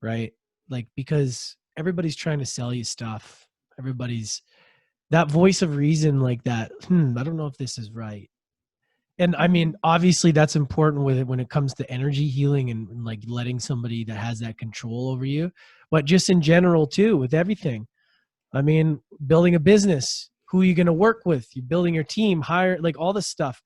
right? Like, because everybody's trying to sell you stuff. Everybody's that voice of reason, like that. I don't know if this is right. And I mean, obviously that's important with it when it comes to energy healing and like letting somebody that has that control over you, but just in general too, with everything. I mean, building a business, who are you going to work with? You're building your team, hire, like all this stuff.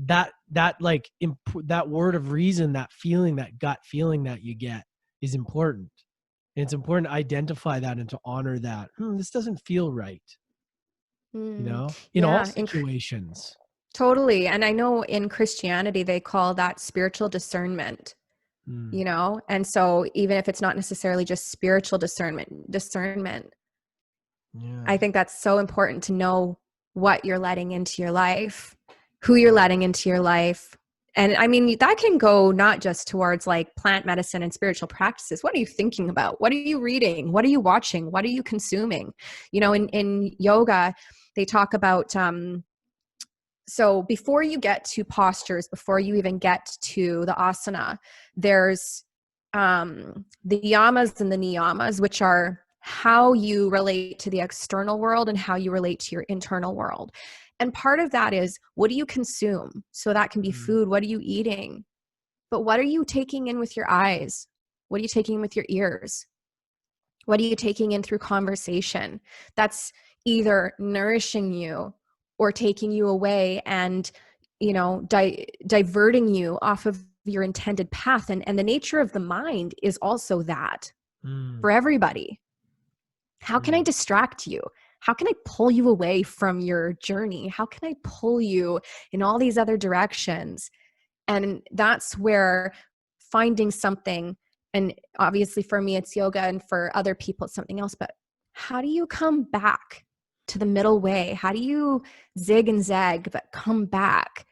That word of reason, that feeling, that gut feeling that you get is important. And it's important to identify that and to honor that. This doesn't feel right, in all Yeah, situations. totally. And I know in Christianity, they call that spiritual discernment, Mm, and so even if it's not necessarily just spiritual discernment, yeah. I think that's so important to know what you're letting into your life, who you're letting into your life. And I mean, that can go not just towards like plant medicine and spiritual practices. What are you thinking about? What are you reading? What are you watching? What are you consuming? In yoga, they talk about, so before you get to postures, before you even get to the asana, there's the yamas and the niyamas, which are how you relate to the external world and how you relate to your internal world. And part of that is, what do you consume? So that can be Mm, food. What are you eating? But what are you taking in with your eyes? What are you taking in with your ears? What are you taking in through conversation? That's either nourishing you or taking you away and, diverting you off of your intended path. And the nature of the mind is also that mm, for everybody. How can I mm, distract you? How can I pull you away from your journey? How can I pull you in all these other directions? And that's where finding something, and obviously for me it's yoga, and for other people it's something else, but how do you come back to the middle way? How do you zig and zag but come back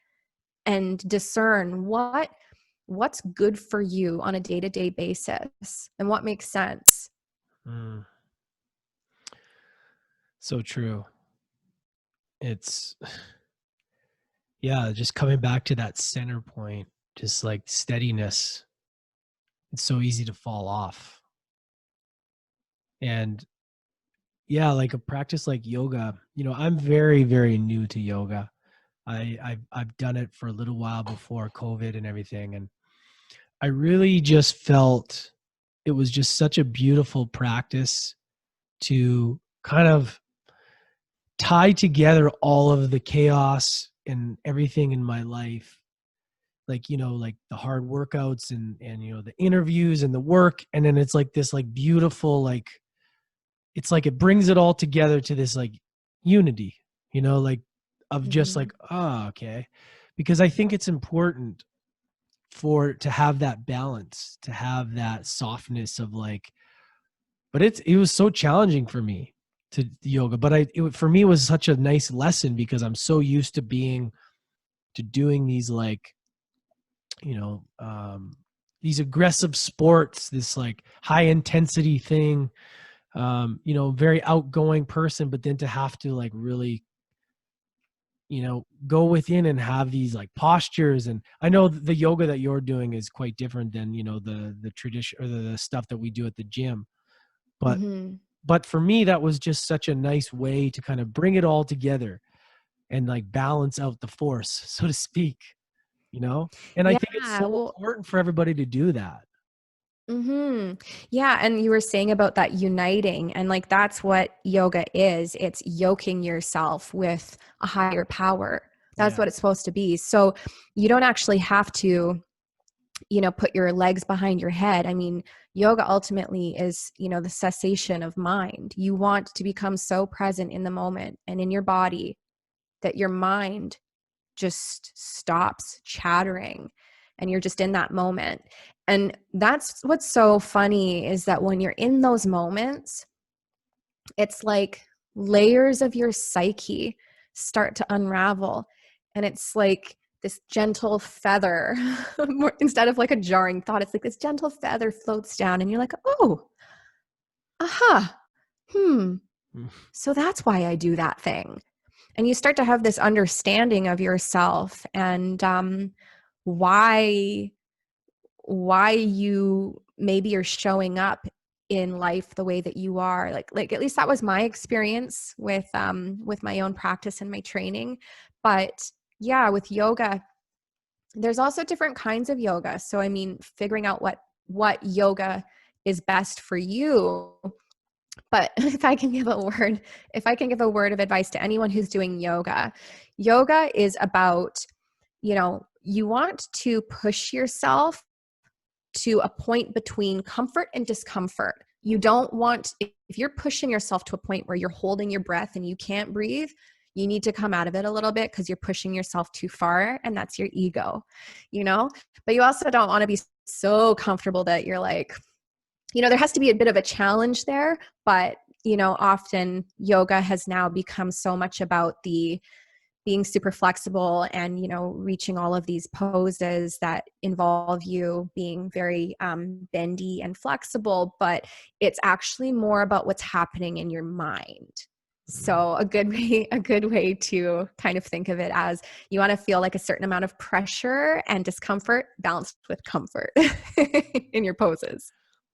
and discern what's good for you on a day-to-day basis and what makes sense? mm. So true. It's, yeah, just coming back to that center point, just like steadiness. It's so easy to fall off. And yeah, like a practice like yoga, I'm very, very new to yoga. I've done it for a little while before COVID and everything. And I really just felt it was just such a beautiful practice to kind of tie together all of the chaos and everything in my life, like like the hard workouts and the interviews and the work, and then it's like this like beautiful, like it's like it brings it all together to this like unity, like of just Mm-hmm. like, oh, okay. Because I think it's important for to have that balance, to have that softness of like, but it was so challenging for me to yoga, but for me it was such a nice lesson because I'm so used to doing these like, you know um these aggressive sports, this like high intensity thing, very outgoing person, but then to have to like really go within and have these like postures. And I know the yoga that you're doing is quite different than the tradition or the stuff that we do at the gym, but Mm-hmm. for me that was just such a nice way to kind of bring it all together and like balance out the force, so to speak, and I think it's Yeah, so well, important for everybody to do that. yeah, and you were saying about that uniting, and like that's what yoga is. It's yoking yourself with a higher power. That's Yeah. what it's supposed to be. So you don't actually have to, put your legs behind your head. I mean, yoga ultimately is, the cessation of mind. You want to become so present in the moment and in your body that your mind just stops chattering. and you're just in that moment. And that's what's so funny, is that when you're in those moments, it's like layers of your psyche start to unravel. And it's like this gentle feather, instead of like a jarring thought, it's like this gentle feather floats down, and you're like, oh, aha, hmm. Mm. So that's why I do that thing. And you start to have this understanding of yourself, and why you maybe are showing up in life the way that you are. Like at least that was my experience with my own practice and my training. But yeah, with yoga, there's also different kinds of yoga. So I mean, figuring out what yoga is best for you. But if I can give a word of advice to anyone who's doing yoga, yoga is about, you want to push yourself to a point between comfort and discomfort. You don't want, if you're pushing yourself to a point where you're holding your breath and you can't breathe, you need to come out of it a little bit, because you're pushing yourself too far, and that's your ego, But you also don't want to be so comfortable that you're like, there has to be a bit of a challenge there, but often yoga has now become so much about the being super flexible and, reaching all of these poses that involve you being very bendy and flexible, but it's actually more about what's happening in your mind. So a good way to kind of think of it as, you want to feel like a certain amount of pressure and discomfort balanced with comfort in your poses.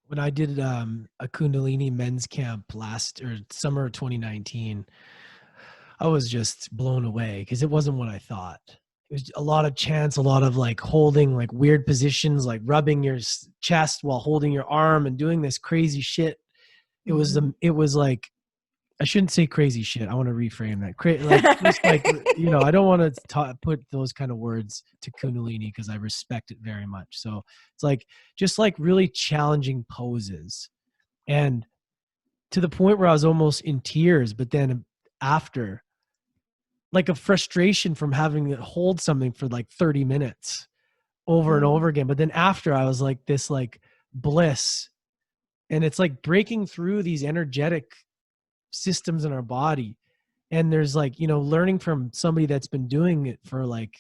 When I did a Kundalini men's camp summer of 2019, I was just blown away because it wasn't what I thought. It was a lot of chants, a lot of like holding like weird positions, like rubbing your chest while holding your arm and doing this crazy shit. It was like, I shouldn't say crazy shit. I want to reframe that. Like just like, I don't want to put those kind of words to Kundalini because I respect it very much. So it's like, just like really challenging poses, and to the point where I was almost in tears, but then after, like a frustration from having to hold something for like 30 minutes over and over again. But then after, I was like this like bliss, and it's like breaking through these energetic systems in our body. And there's like, learning from somebody that's been doing it for like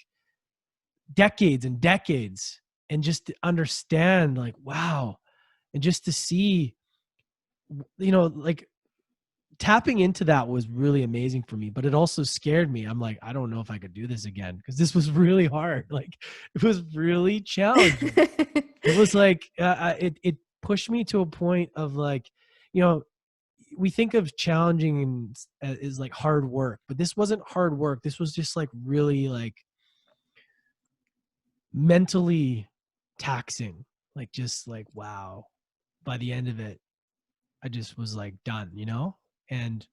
decades and decades, and just to understand like, wow. And just to see, like tapping into that was really amazing for me, but it also scared me. I'm like, I don't know if I could do this again, because this was really hard. Like it was really challenging. It was like, it pushed me to a point of like, we think of challenging as like hard work, but this wasn't hard work. This was just like really like mentally taxing, like just like, wow. By the end of it, I just was like done, and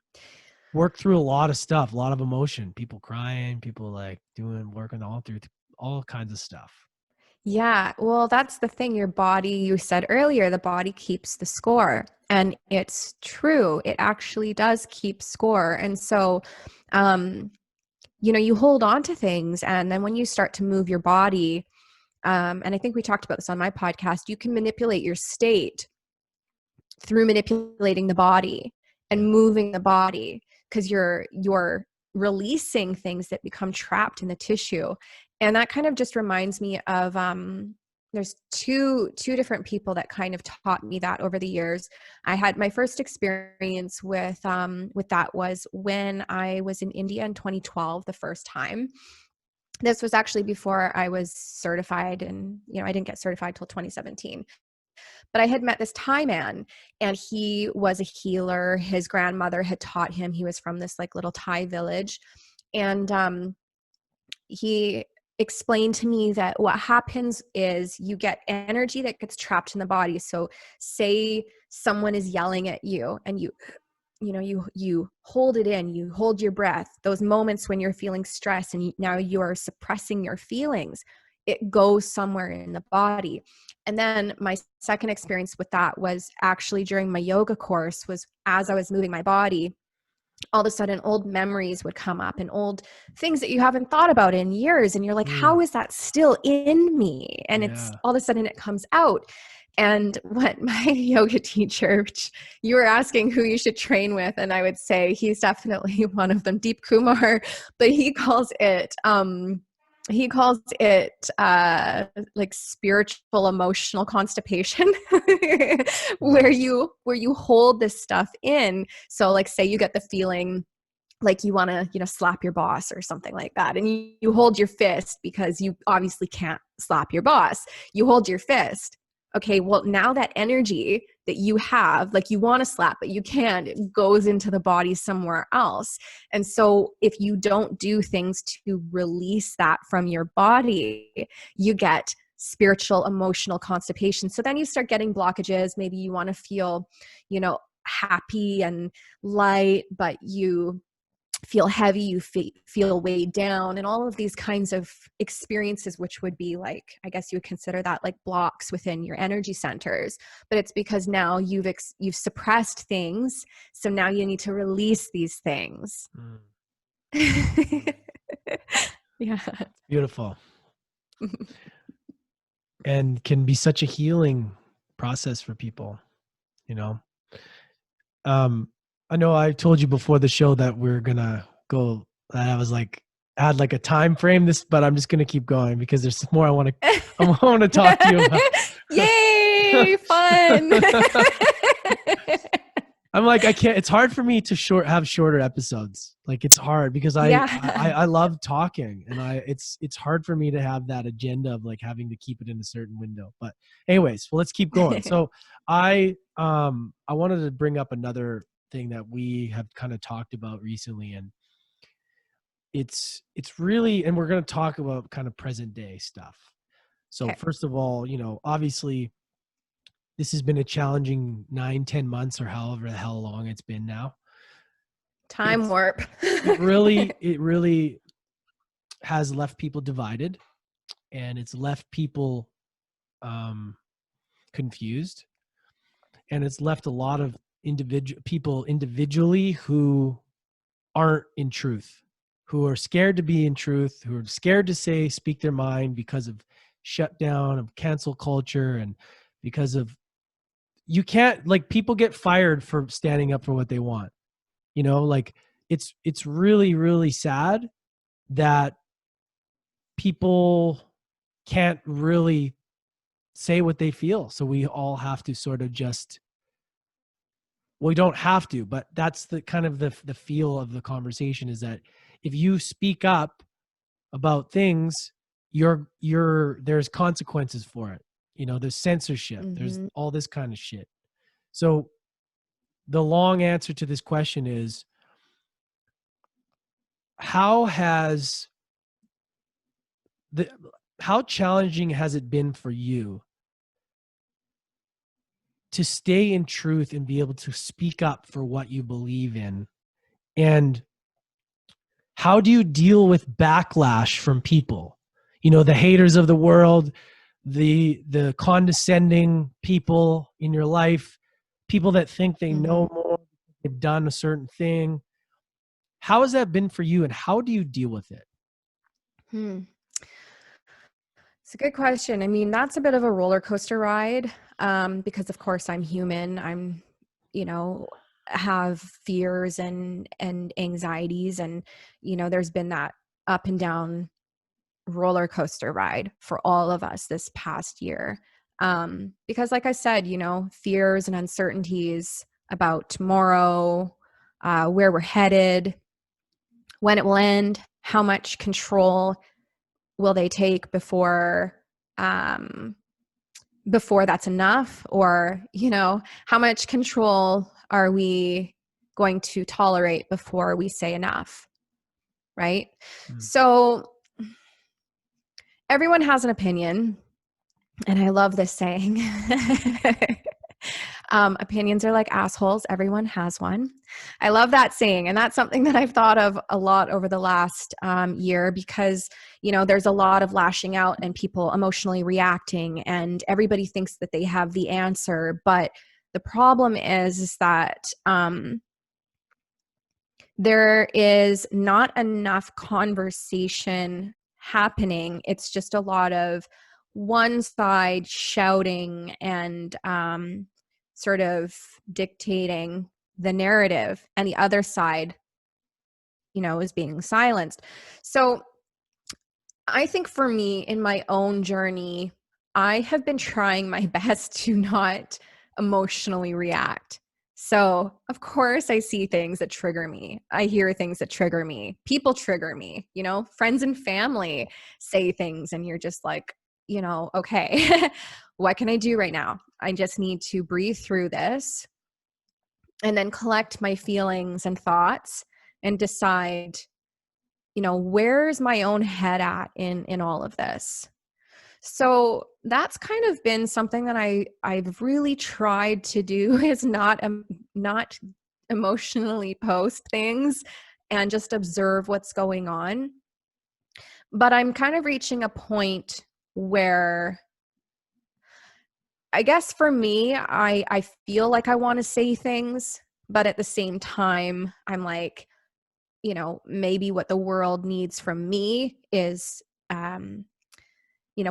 worked through a lot of stuff, a lot of emotion, people crying, people like working all through all kinds of stuff. Yeah, well, that's the thing. Your body, you said earlier, the body keeps the score. And it's true. It actually does keep score. And so, you hold on to things. And then when you start to move your body, and I think we talked about this on my podcast, you can manipulate your state through manipulating the body and moving the body, because you're releasing things that become trapped in the tissue. And that kind of just reminds me of there's two different people that kind of taught me that over the years. I had my first experience with that was when I was in India in 2012 the first time. This was actually before I was certified, and I didn't get certified till 2017. But I had met this Thai man, and he was a healer. His grandmother had taught him. He was from this like little Thai village. And he explained to me that what happens is you get energy that gets trapped in the body. So say someone is yelling at you, and you hold it in, you hold your breath. Those moments when you're feeling stress and now you're suppressing your feelings, it goes somewhere in the body. And then my second experience with that was actually during my yoga course, was as I was moving my body, all of a sudden old memories would come up and old things that you haven't thought about in years. And you're like, Mm, how is that still in me? And it's yeah. all of a sudden it comes out. And what my yoga teacher, which you were asking who you should train with, and I would say he's definitely one of them, Deep Kumar, but he calls it like spiritual emotional constipation, Wow. where you hold this stuff in. So like say you get the feeling like you want to, slap your boss or something like that. And you hold your fist because you obviously can't slap your boss. You hold your fist. Okay, well, now that energy that you have, like you want to slap, but you can't, it goes into the body somewhere else. And so if you don't do things to release that from your body, you get spiritual, emotional constipation. So then you start getting blockages. Maybe you want to feel, happy and light, but you feel heavy, you feel weighed down, and all of these kinds of experiences, which would be like, I guess you would consider that like blocks within your energy centers. But it's because now you've suppressed things, so now you need to release these things. Mm, Yeah. beautiful. And can be such a healing process for people, you know. I know I told you before the show that we're gonna go. I was like, I had like a time frame this, but I'm just gonna keep going because there's more I want to talk to you about. Yay, fun. I'm like, I can't. It's hard for me to have shorter episodes. Like it's hard because Yeah. I love talking, and it's hard for me to have that agenda of like having to keep it in a certain window. But anyways, well, let's keep going. So I wanted to bring up another thing that we have kind of talked about recently, and it's really, and we're going to talk about kind of present day stuff. So Okay. first of all, obviously this has been a challenging 9-10 months or however the hell long it's been now. Time It's warp. it really has left people divided, and it's left people um confused, and it's left a lot of people individually who aren't in truth, who are scared to be in truth, who are scared to speak their mind because of shutdown, of cancel culture, and because of, you can't, like, people get fired for standing up for what they want, like it's really really sad that people can't really say what they feel, so we all have to sort of just, we don't have to, but that's the kind of the feel of the conversation, is that if you speak up about things, there's consequences for it. There's censorship, there's Hmm. all this kind of shit. So the long answer to this question is, how has the how challenging has it been for you to stay in truth and be able to speak up for what you believe in? And how do you deal with backlash from people? The haters of the world, the condescending people in your life, people that think they Hmm. know more, they've done a certain thing. How has that been for you, and how do you deal with it? Hmm. It's a good question. I mean, that's a bit of a roller coaster ride, because of course I'm human. I'm, you know, have fears and anxieties, and there's been that up and down roller coaster ride for all of us this past year. Because like I said, fears and uncertainties about tomorrow, where we're headed, when it will end, how much control will they take um, before that's enough, or how much control are we going to tolerate before we say enough, right? Mm. So everyone has an opinion, and I love this saying. Opinions are like assholes. Everyone has one. I love that saying. And that's something that I've thought of a lot over the last year, because, there's a lot of lashing out and people emotionally reacting, and everybody thinks that they have the answer. But the problem is that there is not enough conversation happening. It's just a lot of one side shouting and sort of dictating the narrative, and the other side, is being silenced. So I think for me, in my own journey, I have been trying my best to not emotionally react. So, of course, I see things that trigger me. I hear things that trigger me. People trigger me, friends and family say things, and you're just like, okay, what can I do right now? I just need to breathe through this and then collect my feelings and thoughts and decide, where's my own head at in all of this. So that's kind of been something that I've really tried to do, is not emotionally post things and just observe what's going on. But I'm kind of reaching a point where, I guess for me, I feel like I want to say things, but at the same time, I'm like, maybe what the world needs from me is,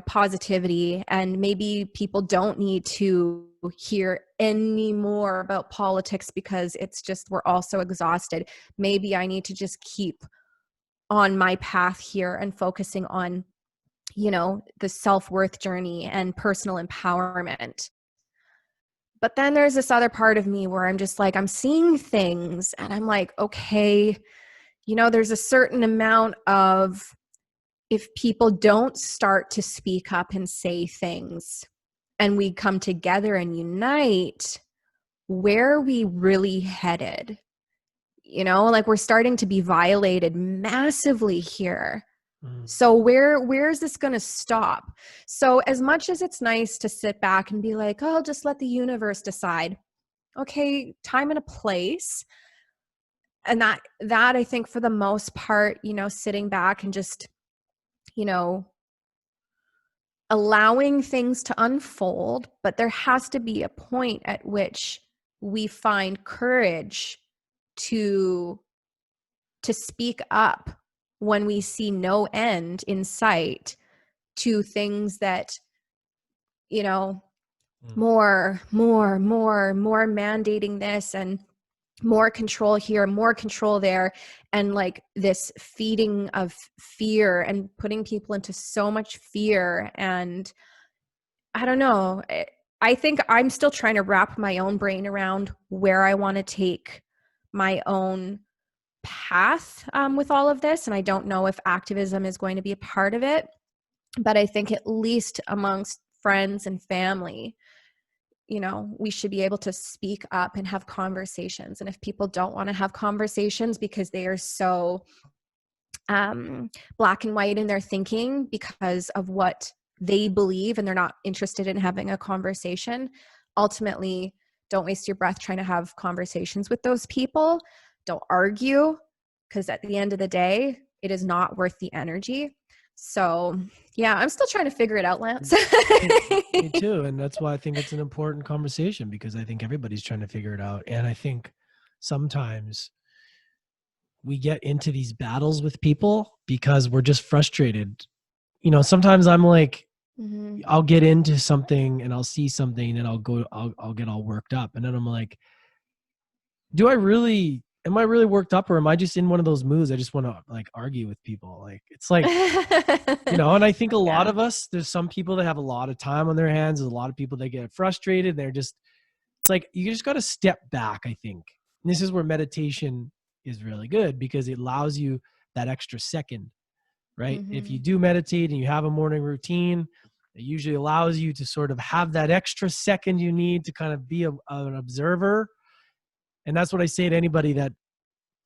positivity, and maybe people don't need to hear any more about politics because it's just, we're all so exhausted. Maybe I need to just keep on my path here and focusing on, the self-worth journey and personal empowerment. But then there's this other part of me where I'm just like, I'm seeing things and I'm like, okay, there's a certain amount of, if people don't start to speak up and say things and we come together and unite, where are we really headed? Like, we're starting to be violated massively here. So where is this going to stop? So as much as it's nice to sit back and be like, oh, just let the universe decide. Okay, time and a place. And that I think, for the most part, sitting back and just, you know, allowing things to unfold, but there has to be a point at which we find courage to speak up when we see no end in sight to things that, more mandating this and more control here, more control there, and like this feeding of fear and putting people into so much fear. And I don't know, I think I'm still trying to wrap my own brain around where I want to take my own path with all of this. And I don't know if activism is going to be a part of it, but I think at least amongst friends and family, we should be able to speak up and have conversations. And if people don't want to have conversations because they are so black and white in their thinking because of what they believe, and they're not interested in having a conversation, ultimately, don't waste your breath trying to have conversations with those people. Don't argue, because at the end of the day, it is not worth the energy. So yeah, I'm still trying to figure it out, Lance. Me too. And that's why I think it's an important conversation, because I think everybody's trying to figure it out. And I think sometimes we get into these battles with people because we're just frustrated. Sometimes I'm like, I'll get into something and I'll see something and I'll get all worked up. And then I'm like, am I really worked up, or am I just in one of those moods? I just want to like argue with people. Like, it's like, and I think a lot of us, there's some people that have a lot of time on their hands. There's a lot of people that get frustrated. It's like, you just got to step back, I think. And this is where meditation is really good, because it allows you that extra second, right? If you do meditate and you have a morning routine, it usually allows you to sort of have that extra second you need to kind of be an observer. And that's what I say to anybody that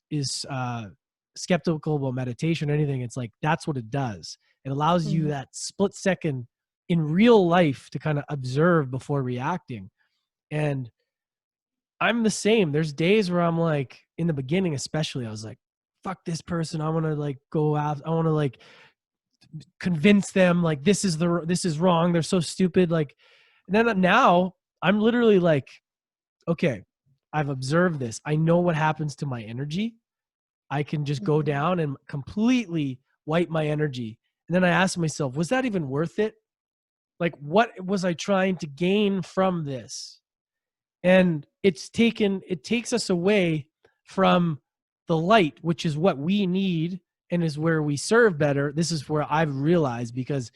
is skeptical about meditation or anything. It's like, that's what it does. It allows you that split second in real life to kind of observe before reacting. And I'm the same. There's days where I'm like, in the beginning especially, I was like, fuck this person. I want to like go out. I want to like convince them like this is wrong. They're so stupid. Like, and then now I'm literally like, okay, I've observed this. I know what happens to my energy. I can just go down and completely wipe my energy. And then I ask myself, was that even worth it? Like, what was I trying to gain from this? And it takes us away from the light, which is what we need and is where we serve better. This is where I've realized, because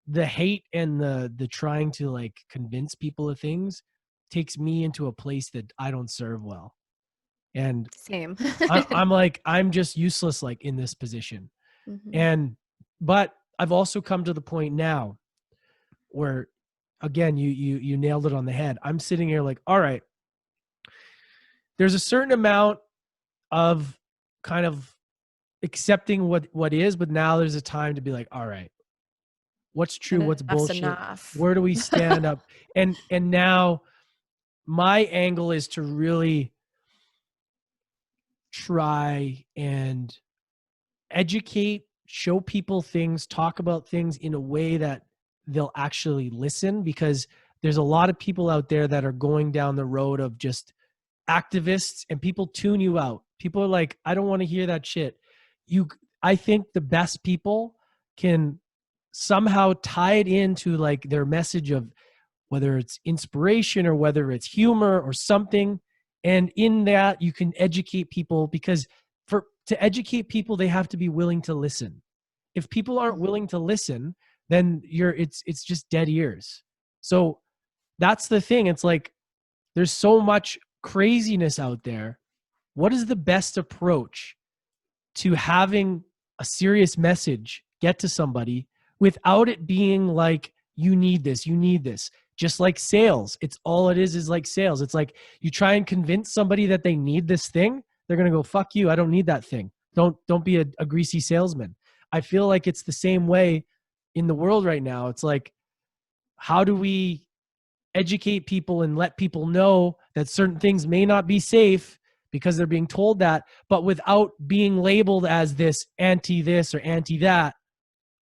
the hate and the trying to like convince people of things takes me into a place that I don't serve well. And Same. I'm like, I'm just useless, like in this position. But I've also come to the point now where, again, you nailed it on the head. I'm sitting here like, all right, there's a certain amount of kind of accepting what is, but now there's a time to be like, all right, what's true, what's Enough's bullshit, enough. where do we stand up? And now my angle is to really try and educate, show people things, talk about things in a way that they'll actually listen, because there's a lot of people out there that are going down the road of just activists, and people tune you out. People are like, I don't want to hear that shit. I think the best people can somehow tie it into like their message of whether it's inspiration or whether it's humor or something. And in that, you can educate people, because to educate people, they have to be willing to listen. If people aren't willing to listen, then it's just dead ears. So that's the thing. It's like, there's so much craziness out there. What is the best approach to having a serious message get to somebody without it being like, you need this? Just like sales. It's all it is like sales. It's like you try and convince somebody that they need this thing. They're going to go, fuck you. I don't need that thing. Don't be a greasy salesman. I feel like it's the same way in the world right now. It's like, how do we educate people and let people know that certain things may not be safe because they're being told that, but without being labeled as this or anti that,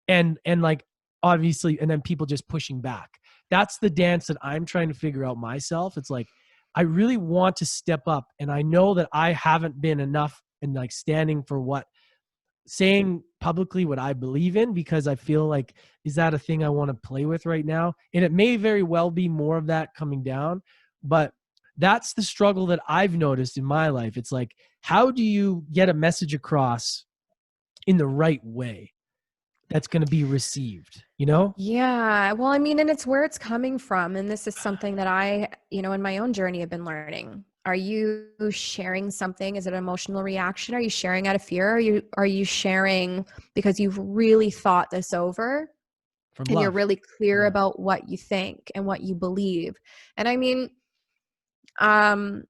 and like, obviously, and then people just pushing back. That's the dance that I'm trying to figure out myself. It's like, I really want to step up, and I know that I haven't been enough in like standing for saying publicly what I believe in, because I feel like, is that a thing I want to play with right now? And it may very well be more of that coming down, but that's the struggle that I've noticed in my life. It's like, how do you get a message across in the right way that's going to be received, you know? Yeah. Well, I mean, and it's where it's coming from. And this is something that I, in my own journey have been learning. Are you sharing something? Is it an emotional reaction? Are you sharing out of fear? Are you sharing because you've really thought this over From and you're love. really clear Yeah. about what you think and what you believe? And I mean, um,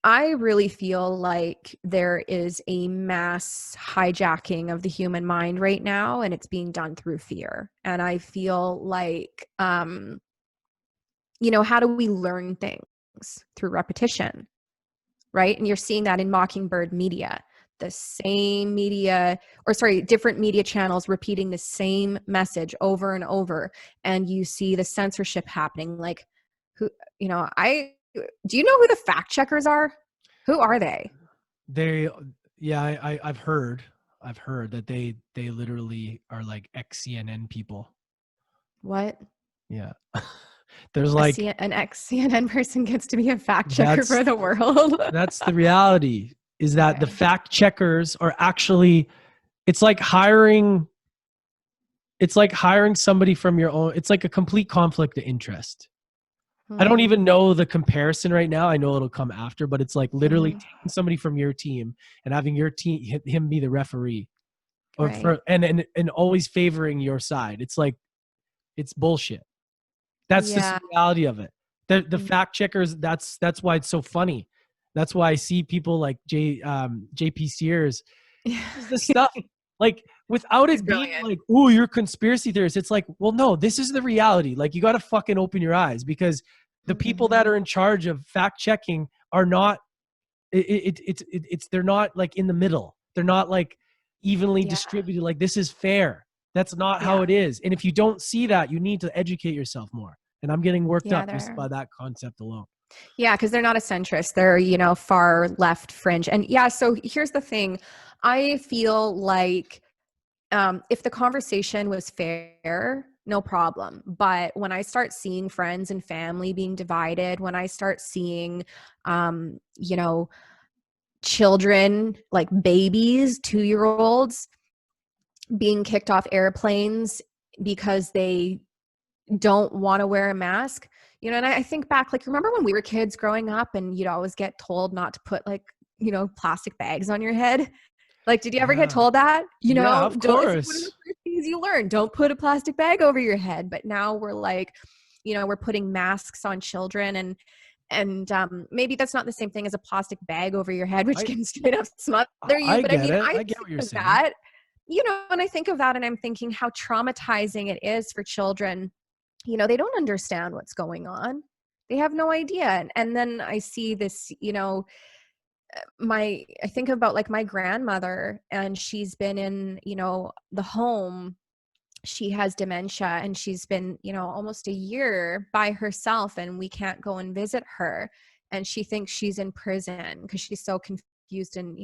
I really feel like there is a mass hijacking of the human mind right now, and it's being done through fear. And I feel like, how do we learn things? Through repetition, right? And you're seeing that in Mockingbird media, the same media, or sorry, different media channels repeating the same message over and over. And you see the censorship happening. Like, who, do you know who the fact checkers are? Who are they? I've heard that they literally are like ex-CNN people. What? Yeah. There's like, An ex-CNN person gets to be a fact checker that's for the world. that's the reality, is that the Okay. fact checkers are actually, it's like hiring somebody from your own. It's like a complete conflict of interest. I don't even know the comparison right now. I know it'll come after, but it's like literally taking somebody from your team and having your team, him be the referee, Right. and always favoring your side. It's like, it's bullshit. That's just Yeah. the reality of it. The fact checkers, that's why it's so funny. That's why I see people like JP Sears. This is the stuff, like, without He's it being brilliant. like, oh, you're a conspiracy theorist. It's like, well, no, this is the reality. Like, you got to fucking open your eyes, because the people that are in charge of fact checking are not, they're not like in the middle. They're not like evenly Yeah. distributed. Like, this is fair. That's not how Yeah. it is. And if you don't see that, you need to educate yourself more. And I'm getting worked Yeah. up just by that concept alone. Yeah, because they're not a centrist. They're, far left fringe. And yeah, so here's the thing. I feel like if the conversation was fair, no problem. But when I start seeing friends and family being divided, when I start seeing, children, like babies, 2-year-olds, being kicked off airplanes because they don't want to wear a mask. And I think back, like, remember when we were kids growing up and you'd always get told not to put, like, plastic bags on your head? Like, did you ever get Yeah. told that? Yeah, of Don't, it's one of the course. first things you learn. Don't put a plastic bag over your head. But now we're like, we're putting masks on children, and maybe that's not the same thing as a plastic bag over your head, which I can straight up smother you. I But I get mean, it. I I get think what you're of saying. that, and I think of that and I'm thinking how traumatizing it is for children. They don't understand what's going on. They have no idea. And then I see this, I think about, like, my grandmother, and she's been in, the home. She has dementia, and she's been, almost a year by herself, and we can't go and visit her. And she thinks she's in prison because she's so confused and,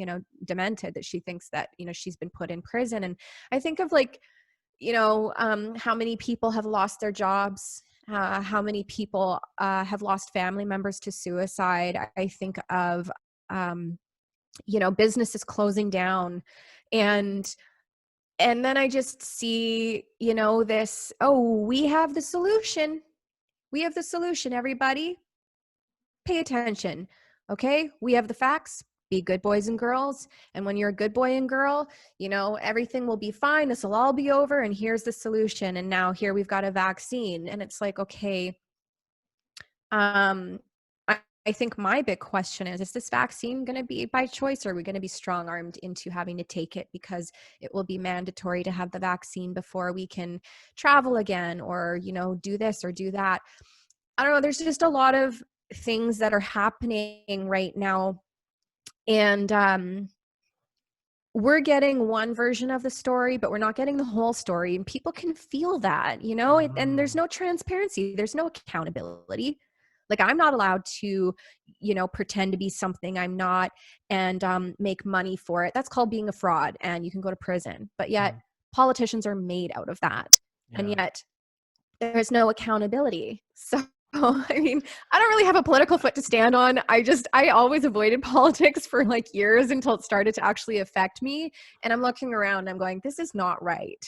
demented, that she thinks that, she's been put in prison. And I think of, like, how many people have lost their jobs, how many people have lost family members to suicide. I think of, businesses closing down, and then I just see, this, oh, we have the solution, everybody pay attention. Okay, we have the facts. Be good boys and girls. And when you're a good boy and girl, everything will be fine. This will all be over. And here's the solution. And now here we've got a vaccine. And it's like, okay, um, I think my big question is this vaccine going to be by choice, or are we going to be strong armed into having to take it because it will be mandatory to have the vaccine before we can travel again, or, do this or do that? I don't know. There's just a lot of things that are happening right now. And we're getting one version of the story, but we're not getting the whole story. And people can feel that, and there's Oh, no transparency. There's no accountability. Like, I'm not allowed to, pretend to be something I'm not, and make money for it. That's called being a fraud, and you can go to prison. But yet mm, politicians are made out of that. And yeah. yet there's no accountability. So, I mean, I don't really have a political foot to stand on. I always avoided politics for, like, years until it started to actually affect me. And I'm looking around and I'm going, this is not right.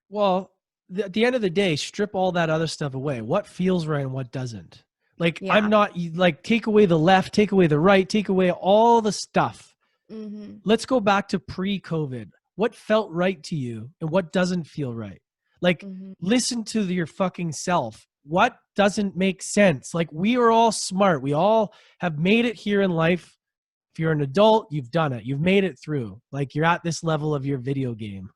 Well, at the end of the day, strip all that other stuff away. What feels right and what doesn't? Like, I'm Yeah. not like, take away the left, take away the right, take away all the stuff. Mm-hmm. Let's go back to pre-COVID. What felt right to you and what doesn't feel right? Like, Mm-hmm. listen to your fucking self. What doesn't make sense? Like, we are all smart. We all have made it here in life. If you're an adult, you've done it. You've made it through. Like, you're at this level of your video game,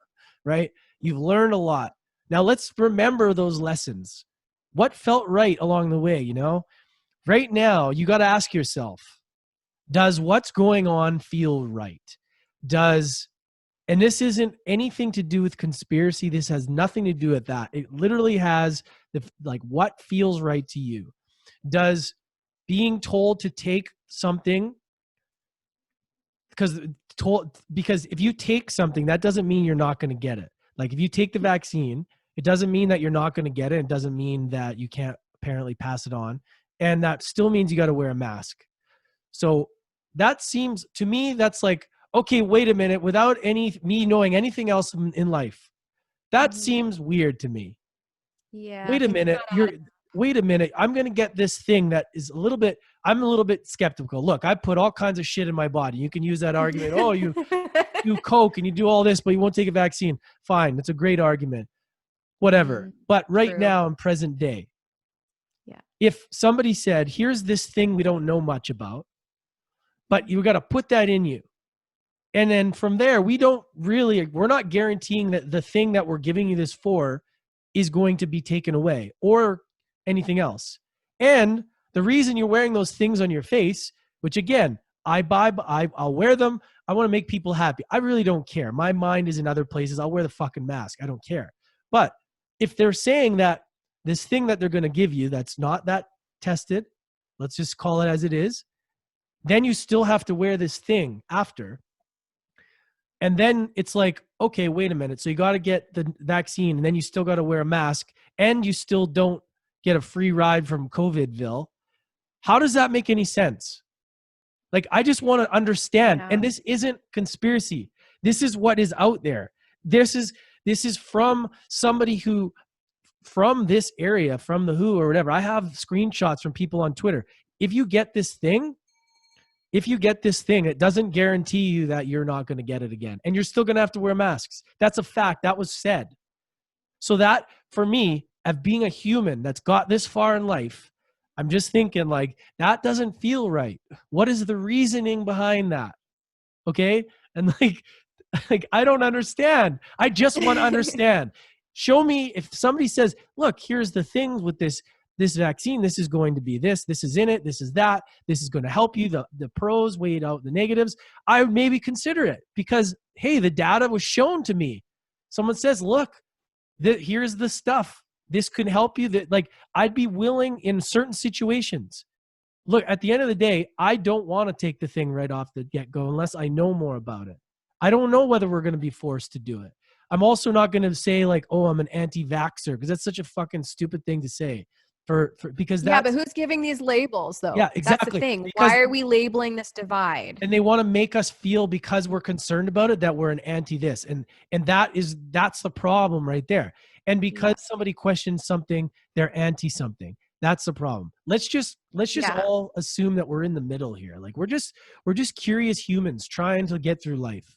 right? You've learned a lot. Now let's remember those lessons. What felt right along the way, Right now, you got to ask yourself, does what's going on feel right? Does, and this isn't anything to do with conspiracy. This has nothing to do with that. It literally has like, what feels right to you? Does being told to take something, because if you take something, that doesn't mean you're not going to get it. Like, if you take the vaccine, it doesn't mean that you're not going to get it. It doesn't mean that you can't apparently pass it on. And that still means you got to wear a mask. So that seems to me, that's like, okay, wait a minute, without me knowing anything else in life, that Mm-hmm. seems weird to me. Yeah. Wait a It's minute, wait a minute, I'm going to get this thing that is I'm a little bit skeptical. Look, I put all kinds of shit in my body. You can use that argument. Oh, you not. do coke and you do all this, but you won't take a vaccine. Fine. That's a great argument. Whatever. Mm-hmm. But right True. now in present day, Yeah. if somebody said, here's this thing we don't know much about, but you Mm-hmm. got to put that in you. And then from there, we're not guaranteeing that the thing that we're giving you this for is going to be taken away or anything else. And the reason you're wearing those things on your face, which again, I'll wear them. I want to make people happy. I really don't care. My mind is in other places. I'll wear the fucking mask. I don't care. But if they're saying that this thing that they're going to give you that's not that tested, Let's just call it as it is. Then you still have to wear this thing after. And then it's like, okay, wait a minute. So you got to get the vaccine, and then you still got to wear a mask, and you still don't get a free ride from COVIDville. How does that make any sense? Like, I just want to understand. Yeah. And this isn't conspiracy. This is what is out there. This is from somebody who, from this area, from the WHO or whatever. I have screenshots from people on Twitter. If you get this thing, it doesn't guarantee you that you're not going to get it again. And you're still going to have to wear masks. That's a fact. That was said. So that, for me, of being a human that's got this far in life, I'm just thinking, like, that doesn't feel right. What is the reasoning behind that? Okay? And like I don't understand. I just want to understand. Show me, if somebody says, look, here's the things with this vaccine, this is going to be this is in it, this is that, this is going to help you, the pros weighed out the negatives, I would maybe consider it, because, hey, the data was shown to me. Someone says, look, here's the stuff. This could help you. That, like, I'd be willing in certain situations. Look, at the end of the day, I don't want to take the thing right off the get-go unless I know more about it. I don't know whether we're going to be forced to do it. I'm also not going to say, like, oh, I'm an anti-vaxxer, because that's such a fucking stupid thing to say. Because yeah, but who's giving these labels, though? Yeah, exactly. That's the thing. Because, why are we labeling this divide? and they want to make us feel, because we're concerned about it, that we're an anti this, and that's the problem right there. And because somebody questions something, they're anti something. That's the problem. Let's just all assume that we're in the middle here. Like, we're just curious humans trying to get through life.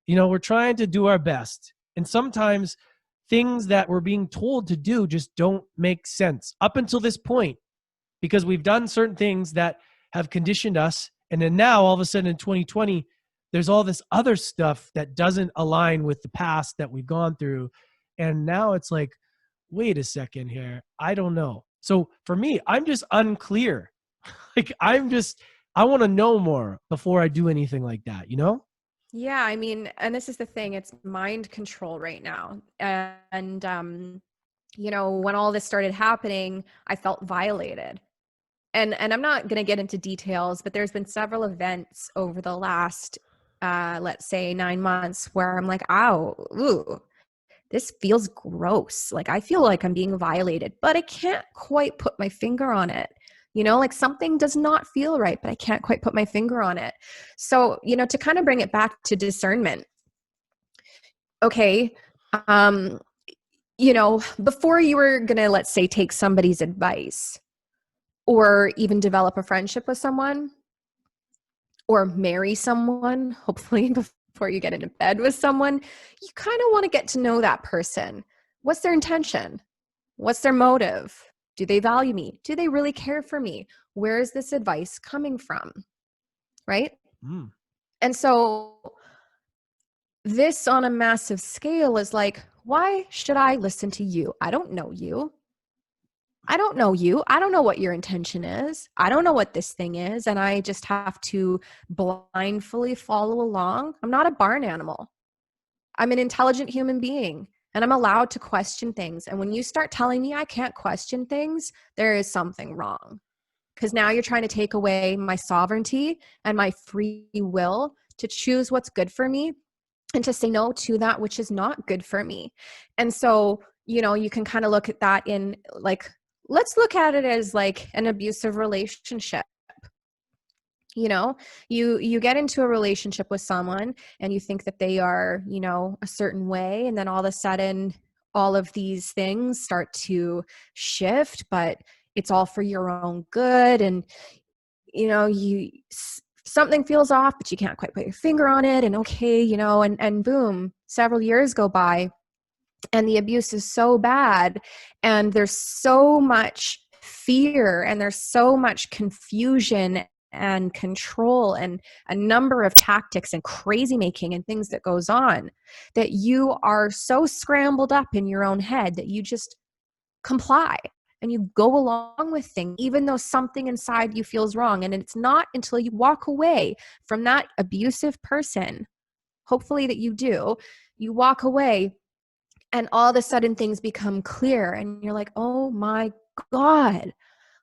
We're trying to do our best. And sometimes things that we're being told to do just don't make sense up until this point, because we've done certain things that have conditioned us. And then now all of a sudden in 2020, there's all this other stuff that doesn't align with the past that we've gone through. And now it's like, wait a second here. I don't know. So for me, I'm just unclear. Like, I want to know more before I do anything like that, Yeah, I mean, and this is the thing, it's mind control right now. And when all this started happening, I felt violated. And I'm not going to get into details, but there's been several events over the last let's say 9 months where I'm like, ow, ooh, this feels gross. Like, I feel like I'm being violated, but I can't quite put my finger on it. Like, something does not feel right, but I can't quite put my finger on it. So, to kind of bring it back to discernment. Okay. Before you were going to, let's say, take somebody's advice or even develop a friendship with someone or marry someone, hopefully before you get into bed with someone, you kind of want to get to know that person. What's their intention? What's their motive? Do they value me? Do they really care for me? Where is this advice coming from? Right? Mm. And so this on a massive scale is like, why should I listen to you? I don't know you. I don't know you. I don't know what your intention is. I don't know what this thing is. And I just have to blindly follow along. I'm not a barn animal. I'm an intelligent human being, and I'm allowed to question things. And when you start telling me I can't question things, there is something wrong. Because now you're trying to take away my sovereignty and my free will to choose what's good for me and to say no to that which is not good for me. And so, you can kind of look at that in, like, let's look at it as like an abusive relationship. You get into a relationship with someone and you think that they are, a certain way. And then all of a sudden, all of these things start to shift, but it's all for your own good. And, something feels off, but you can't quite put your finger on it. And okay, and boom, several years go by and the abuse is so bad. And there's so much fear and there's so much confusion and control and a number of tactics and crazy making and things that goes on, that you are so scrambled up in your own head that you just comply and you go along with things, even though something inside you feels wrong. And it's not until you walk away from that abusive person, hopefully that you walk away and all of a sudden things become clear and you're like, oh my God,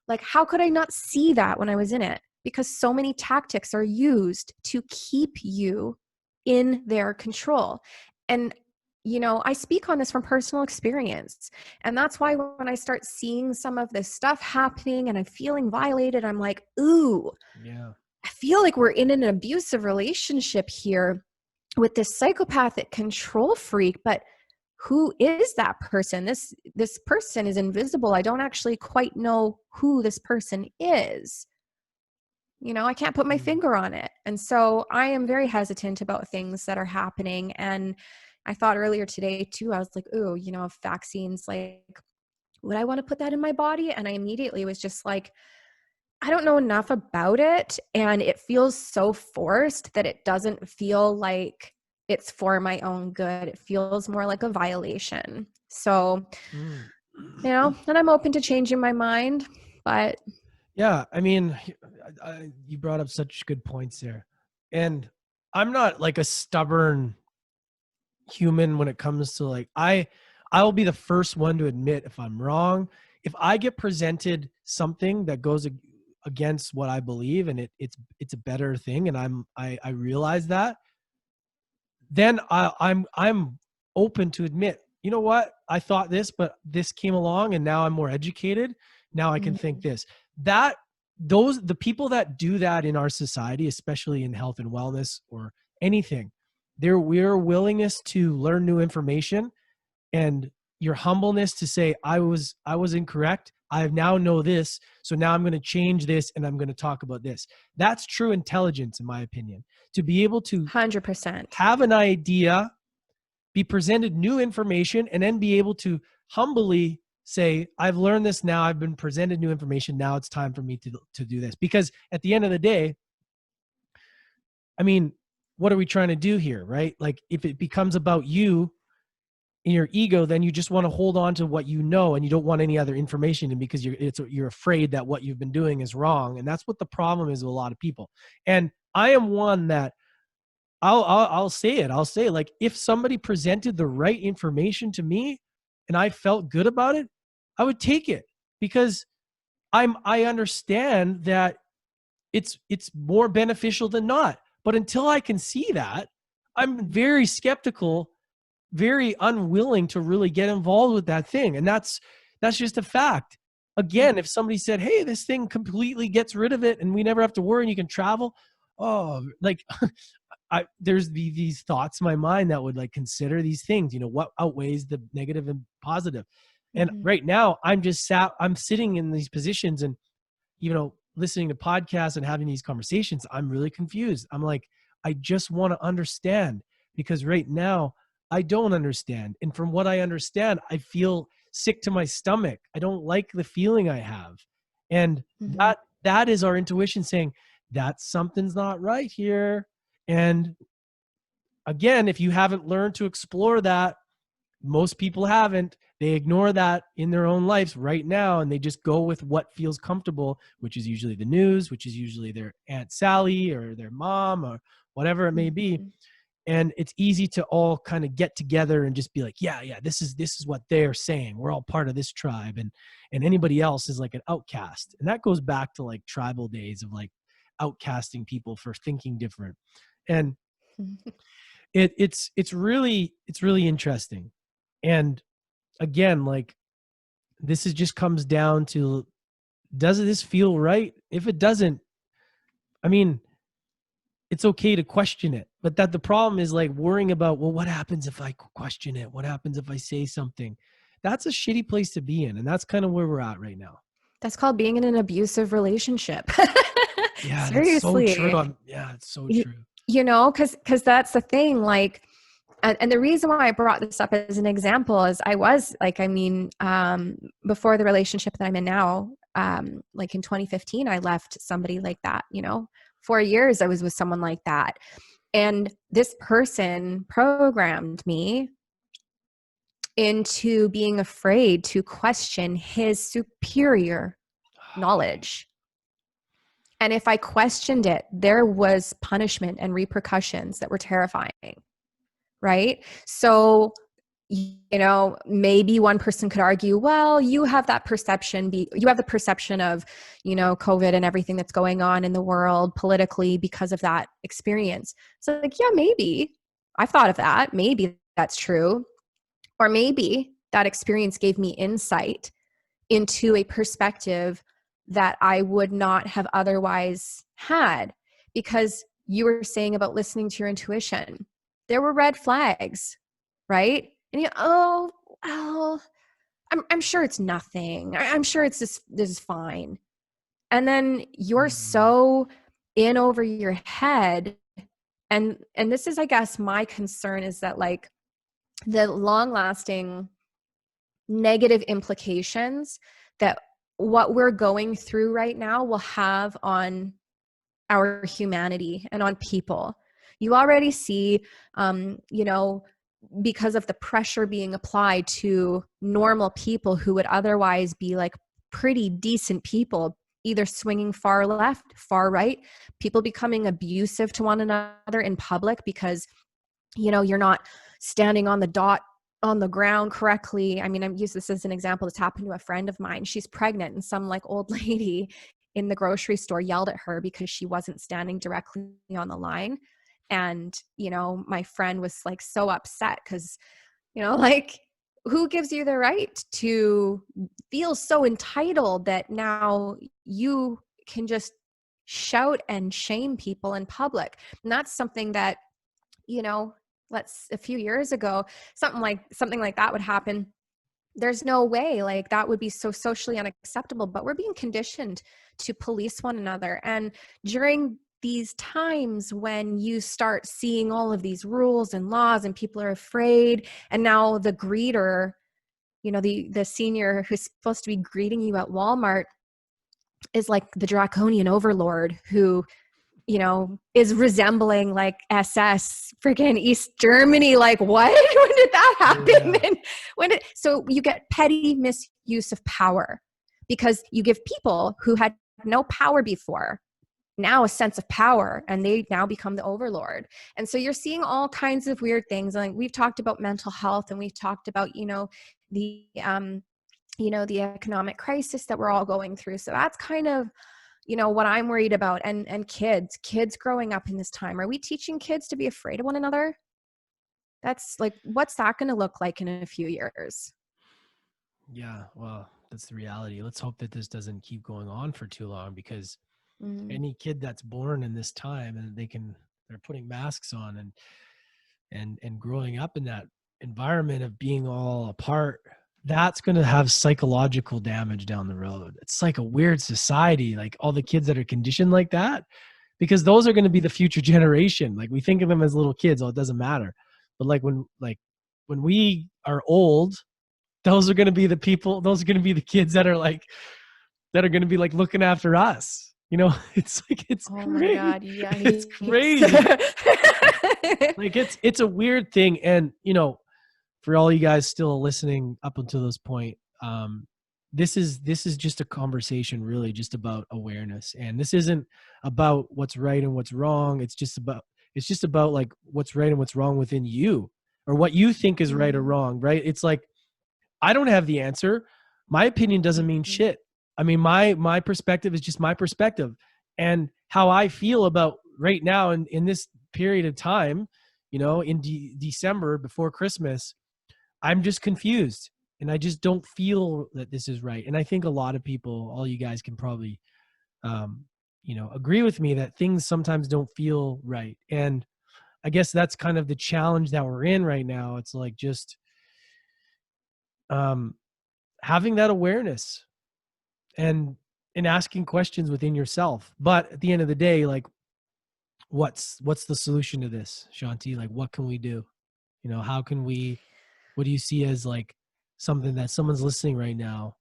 Like, how could I not see that when I was in it? Because so many tactics are used to keep you in their control. And, you know, I speak on this from personal experience. And that's why when I start seeing some of this stuff happening and I'm feeling violated, I'm like, ooh, Yeah. I feel like we're in an abusive relationship here with this psychopathic control freak, but who is that person? This person is invisible. I don't actually quite know who this person is. You know, I can't put my Mm. finger on it. And so I am very hesitant about things that are happening. And I thought earlier today too, I was like, oh, you know, if vaccines, like, would I want to put that in my body? And I immediately was just like, I don't know enough about it. And it feels so forced that it doesn't feel like it's for my own good. It feels more like a violation. So, Mm. you know, and I'm open to changing my mind, but Yeah, I mean, you brought up such good points there. And I'm not like a stubborn human when it comes to like I will be the first one to admit if I'm wrong. If I get presented something that goes against what I believe and it's a better thing and I realize that, then I'm open to admit, you know what? I thought this, but this came along and now I'm more educated. Now I can think Mhm. this. That the people that do that in our society, especially in health and wellness or anything, we're willingness to learn new information and your humbleness to say I was incorrect. I now know this, so now I'm going to change this and I'm going to talk about this. That's true intelligence in my opinion. To be able to 100%. have an idea, be presented new information, and then be able to humbly say, I've learned this now. I've been presented new information. Now it's time for me to do this. Because at the end of the day, I mean, what are we trying to do here, right? Like if it becomes about you and your ego, then you just want to hold on to what you know and you don't want any other information. And because you're afraid that what you've been doing is wrong. And that's what the problem is with a lot of people. And I am one that I'll say it. I'll say like if somebody presented the right information to me and I felt good about it, I would take it because I understand that it's more beneficial than not. But until I can see that, I'm very skeptical, very unwilling to really get involved with that thing. And that's just a fact. Again, Mhm. if somebody said, "Hey, this thing completely gets rid of it and we never have to worry and you can travel," oh, like there's these thoughts in my mind that would like consider these things, what outweighs the negative and positive. And Mhm. right now I'm sitting in these positions and, listening to podcasts and having these conversations. I'm really confused. I'm like, I just want to understand because right now I don't understand. And from what I understand, I feel sick to my stomach. I don't like the feeling I have. And Mhm. that is our intuition saying that something's not right here. And again, if you haven't learned to explore that, most people haven't. They ignore that in their own lives right now and they just go with what feels comfortable, which is usually the news, which is usually their Aunt Sally or their mom or whatever it may be. Mhm. And it's easy to all kind of get together and just be like, yeah, this is what they're saying. We're all part of this tribe, and anybody else is like an outcast. And that goes back to like tribal days of like outcasting people for thinking different. And Mhm. it's really interesting. And again, like this is just comes down to, does this feel right? If it doesn't, I mean, it's okay to question it, but that the problem is like worrying about, well, what happens if I question it? What happens if I say something? That's a shitty place to be in. And that's kind of where we're at right now. That's called being in an abusive relationship. Yeah, that's so true. Seriously. Yeah, it's so You, true. you know, because that's the thing. Like, and the reason why I brought this up as an example is I was like, I mean, before the relationship that I'm in now, like in 2015, I left somebody like that, 4 years I was with someone like that. And this person programmed me into being afraid to question his superior knowledge. And if I questioned it, there was punishment and repercussions that were terrifying. Right. So you know, maybe one person could argue, well, you have that perception, you have the perception of, you know, COVID and everything that's going on in the world politically because of that experience. So like, yeah, maybe I've thought of that. Maybe that's true. Or maybe that experience gave me insight into a perspective that I would not have otherwise had, because you were saying about listening to your intuition. There were red flags, right? And you, oh, well, I'm sure it's nothing. I'm sure it's this is fine. And then you're Mm, so in over your head. And this is, I guess, my concern is that like the long lasting negative implications that what we're going through right now will have on our humanity and on people. You already see, you know, because of the pressure being applied to normal people who would otherwise be like pretty decent people, either swinging far left, far right, people becoming abusive to one another in public because, you know, you're not standing on the dot on the ground correctly. I mean, I'm use this as an example that's happened to a friend of mine. She's pregnant and some like old lady in the grocery store yelled at her because she wasn't standing directly on the line. And, you know, my friend was like so upset because, you know, like who gives you the right to feel so entitled that now you can just shout and shame people in public? And that's something that, you know, let's a few years ago, something like that would happen. There's no way like that would be so socially unacceptable, but we're being conditioned to police one another. And during these times when you start seeing all of these rules and laws and people are afraid, and now the greeter, you know, the senior who's supposed to be greeting you at Walmart is like the draconian overlord who, you know, is resembling like SS freaking East Germany. Like what? When did that happen? yeah. And so you get petty misuse of power because you give people who had no power before now a sense of power, and they now become the overlord. And so you're seeing all kinds of weird things. Like we've talked about mental health, and we've talked about, the economic crisis that we're all going through. So that's kind of, you know, what I'm worried about. And kids growing up in this time, are we teaching kids to be afraid of one another? That's like, what's that going to look like in a few years? Yeah, well, that's the reality. Let's hope that this doesn't keep going on for too long, because Mm. any kid that's born in this time and they're putting masks on and growing up in that environment of being all apart, that's going to have psychological damage down the road. It's like a weird society, like all the kids that are conditioned like that, because those are going to be the future generation. Like we think of them as little kids, oh, it doesn't matter. But when we are old, those are going to be the people, those are going to be the kids that are going to be like looking after us. You know, it's like, it's Oh my crazy. God, It's yikes. crazy. Like it's a weird thing. And, you know, for all you guys still listening up until this point, this is just a conversation really just about awareness. And this isn't about what's right and what's wrong. It's just about like what's right and what's wrong within you, or what you think is right or Mm. wrong, right? It's like, I don't have the answer. My opinion doesn't mean Mm. shit. I mean, my perspective is just my perspective, and how I feel about right now in this period of time, you know, in December before Christmas, I'm just confused, and I just don't feel that this is right. And I think a lot of people, all you guys can probably, um, agree with me that things sometimes don't feel right. And I guess that's kind of the challenge that we're in right now. It's like just, um, having that awareness and asking questions within yourself. But at the end of the day, like, what's the solution to this, Shanti? Like, what can we do? You know, how can we, what do you see as like something that someone's listening right now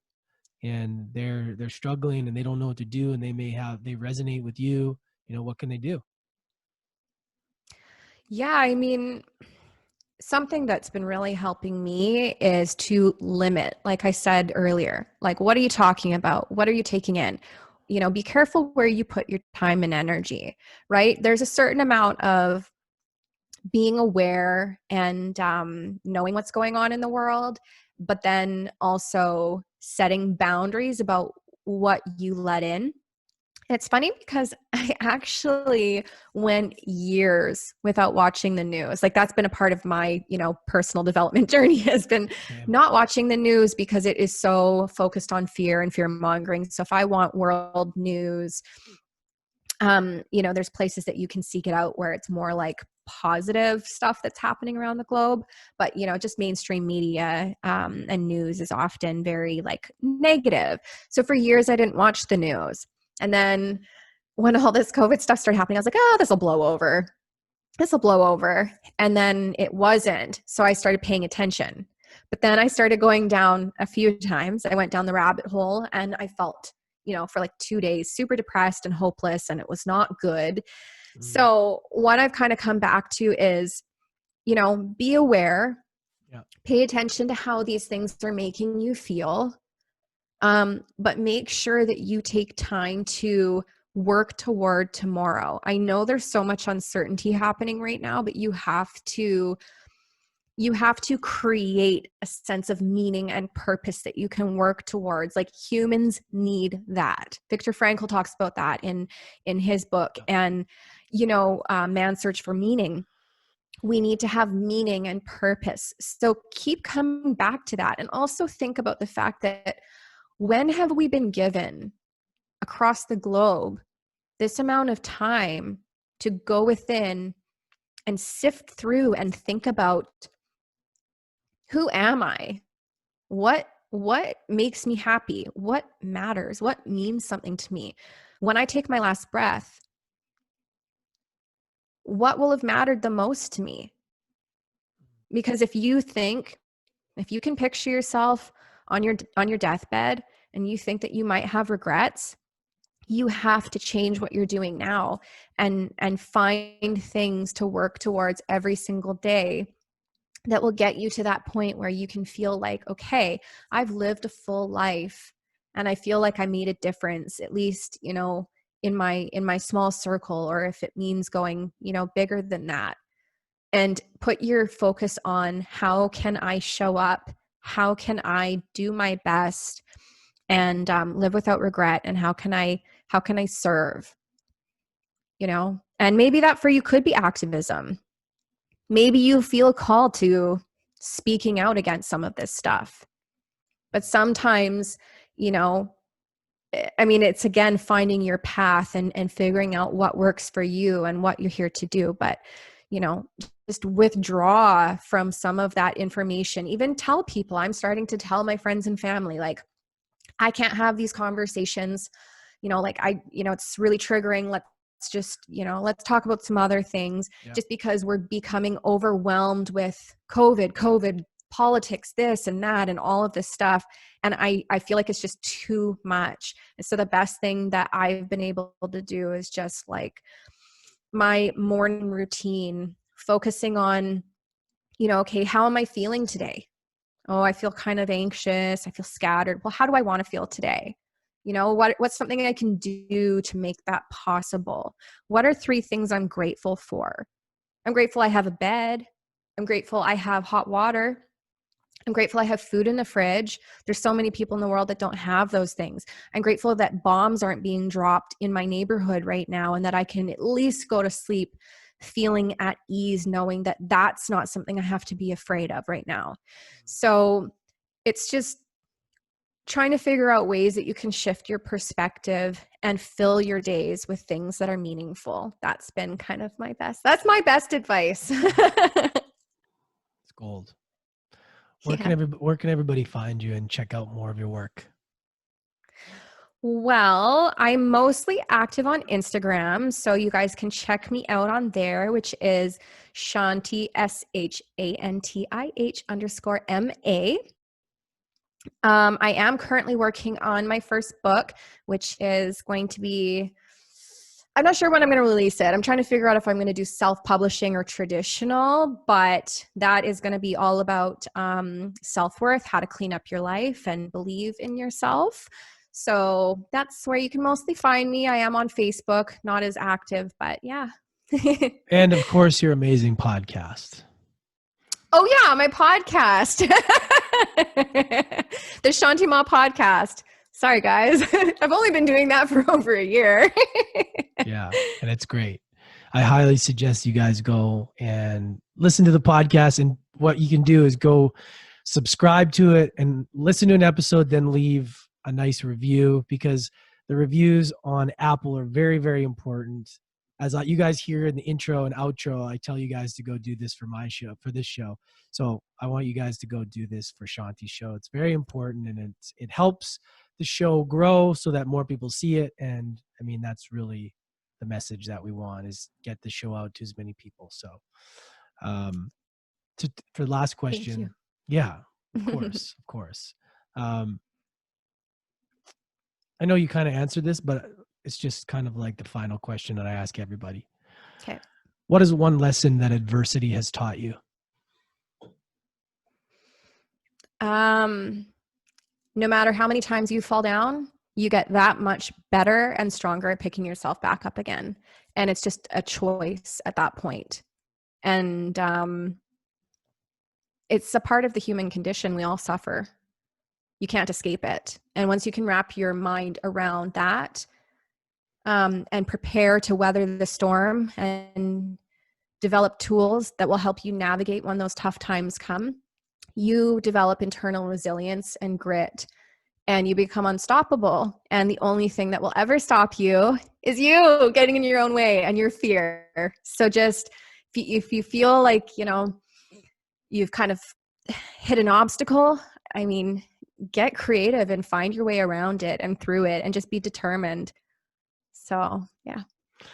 and they're struggling and they don't know what to do, and they resonate with you, you know, what can they do? Yeah, I mean, something that's been really helping me is to limit, like I said earlier, like, what are you talking about? What are you taking in? You know, be careful where you put your time and energy, right? There's a certain amount of being aware and knowing what's going on in the world, but then also setting boundaries about what you let in. It's funny because I actually went years without watching the news. Like that's been a part of my, personal development journey has been Same. not watching the news because it is so focused on fear and fear mongering. So if I want world news, there's places that you can seek it out where it's more like positive stuff that's happening around the globe. But, just mainstream media and news is often very like negative. So for years, I didn't watch the news. And then when all this COVID stuff started happening, I was like, oh, this will blow over. This will blow over. And then it wasn't. So I started paying attention. But then I started going down a few times. I went down the rabbit hole and I felt, for like 2 days, super depressed and hopeless, and it was not good. Mm. So what I've kind of come back to is, be aware, Yeah. pay attention to how these things are making you feel. But make sure that you take time to work toward tomorrow. I know there's so much uncertainty happening right now, but you have to create a sense of meaning and purpose that you can work towards. Like humans need that. Viktor Frankl talks about that in his book. And, Man's Search for Meaning. We need to have meaning and purpose. So keep coming back to that. And also think about the fact that when have we been given across the globe this amount of time to go within and sift through and think about, who am I? What makes me happy? What matters? What means something to me? When I take my last breath, what will have mattered the most to me? Because if you can picture yourself on your deathbed and you think that you might have regrets, you have to change what you're doing now and find things to work towards every single day that will get you to that point where you can feel like, okay, I've lived a full life and I feel like I made a difference, at least, in my small circle, or if it means going, bigger than that. And put your focus on, how can I show up? How can I do my best and live without regret? And how can I serve? And maybe that for you could be activism. Maybe you feel called to speaking out against some of this stuff. But sometimes, it's again finding your path and figuring out what works for you and what you're here to do. But, just withdraw from some of that information. Even tell people, I'm starting to tell my friends and family, like, I can't have these conversations, it's really triggering. Let's talk about some other things. Yeah. Just because we're becoming overwhelmed with COVID, politics, this and that, and all of this stuff. And I feel like it's just too much. And so the best thing that I've been able to do is just like my morning routine, focusing on, okay, how am I feeling today? Oh, I feel kind of anxious. I feel scattered. Well, how do I want to feel today? What's something I can do to make that possible? What are 3 things I'm grateful for? I'm grateful I have a bed. I'm grateful I have hot water. I'm grateful I have food in the fridge. There's so many people in the world that don't have those things. I'm grateful that bombs aren't being dropped in my neighborhood right now, and that I can at least go to sleep feeling at ease, knowing that that's not something I have to be afraid of right now. So it's just trying to figure out ways that you can shift your perspective and fill your days with things that are meaningful. That's been kind of that's my best advice. It's gold. Yeah. Where can everybody find you and check out more of your work? Well, I'm mostly active on Instagram, so you guys can check me out on there, which is Shantih, SHANTIH_MA. I am currently working on my first book, which is going to be, I'm not sure when I'm going to release it. I'm trying to figure out if I'm going to do self-publishing or traditional, but that is going to be all about self-worth, how to clean up your life and believe in yourself. So that's where you can mostly find me. I am on Facebook, not as active, but yeah. And of course, your amazing podcast. Oh yeah, my podcast. The Shantih Ma podcast. Sorry guys. I've only been doing that for over a year. Yeah, and it's great. I highly suggest you guys go and listen to the podcast. And what you can do is go subscribe to it and listen to an episode, then leave a nice review, because the reviews on Apple are very, very important. As you guys hear in the intro and outro, I tell you guys to go do this for my show, for this show. So I want you guys to go do this for Shantih's show. It's very important, and it helps the show grow so that more people see it. And I mean, that's really the message that we want, is get the show out to as many people. So for the last question, yeah, of course, of course. I know you kind of answered this, but it's just kind of like the final question that I ask everybody. Okay. What is one lesson that adversity has taught you? No matter how many times you fall down, you get that much better and stronger at picking yourself back up again. And it's just a choice at that point. And it's a part of the human condition. We all suffer. You can't escape it. And once you can wrap your mind around that, and prepare to weather the storm and develop tools that will help you navigate when those tough times come, you develop internal resilience and grit, and you become unstoppable. And the only thing that will ever stop you is you getting in your own way and your fear. So just if you feel like, you've kind of hit an obstacle, I mean, get creative and find your way around it and through it, and just be determined. So yeah,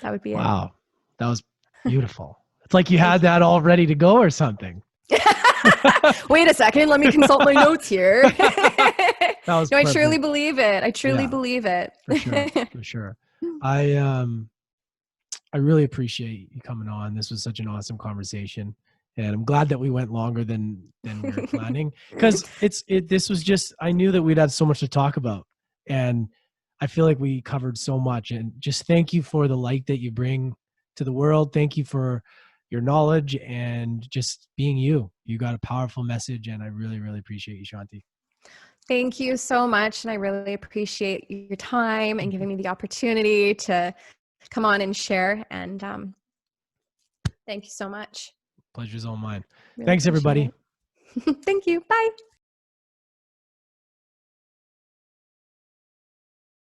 that would be it. Wow. That was beautiful. It's like you had that all ready to go or something. Wait a second. Let me consult my notes here. No, I truly believe it. I truly believe it. For sure. For sure. I really appreciate you coming on. This was such an awesome conversation. And I'm glad that we went longer than we were planning, because this was just, I knew that we'd have so much to talk about. And I feel like we covered so much. And just thank you for the light that you bring to the world. Thank you for your knowledge and just being you. You got a powerful message, and I really, really appreciate you, Shantih. Thank you so much. And I really appreciate your time and giving me the opportunity to come on and share. And thank you so much. Pleasure's all mine. Really Thanks, everybody. Thank you. Bye.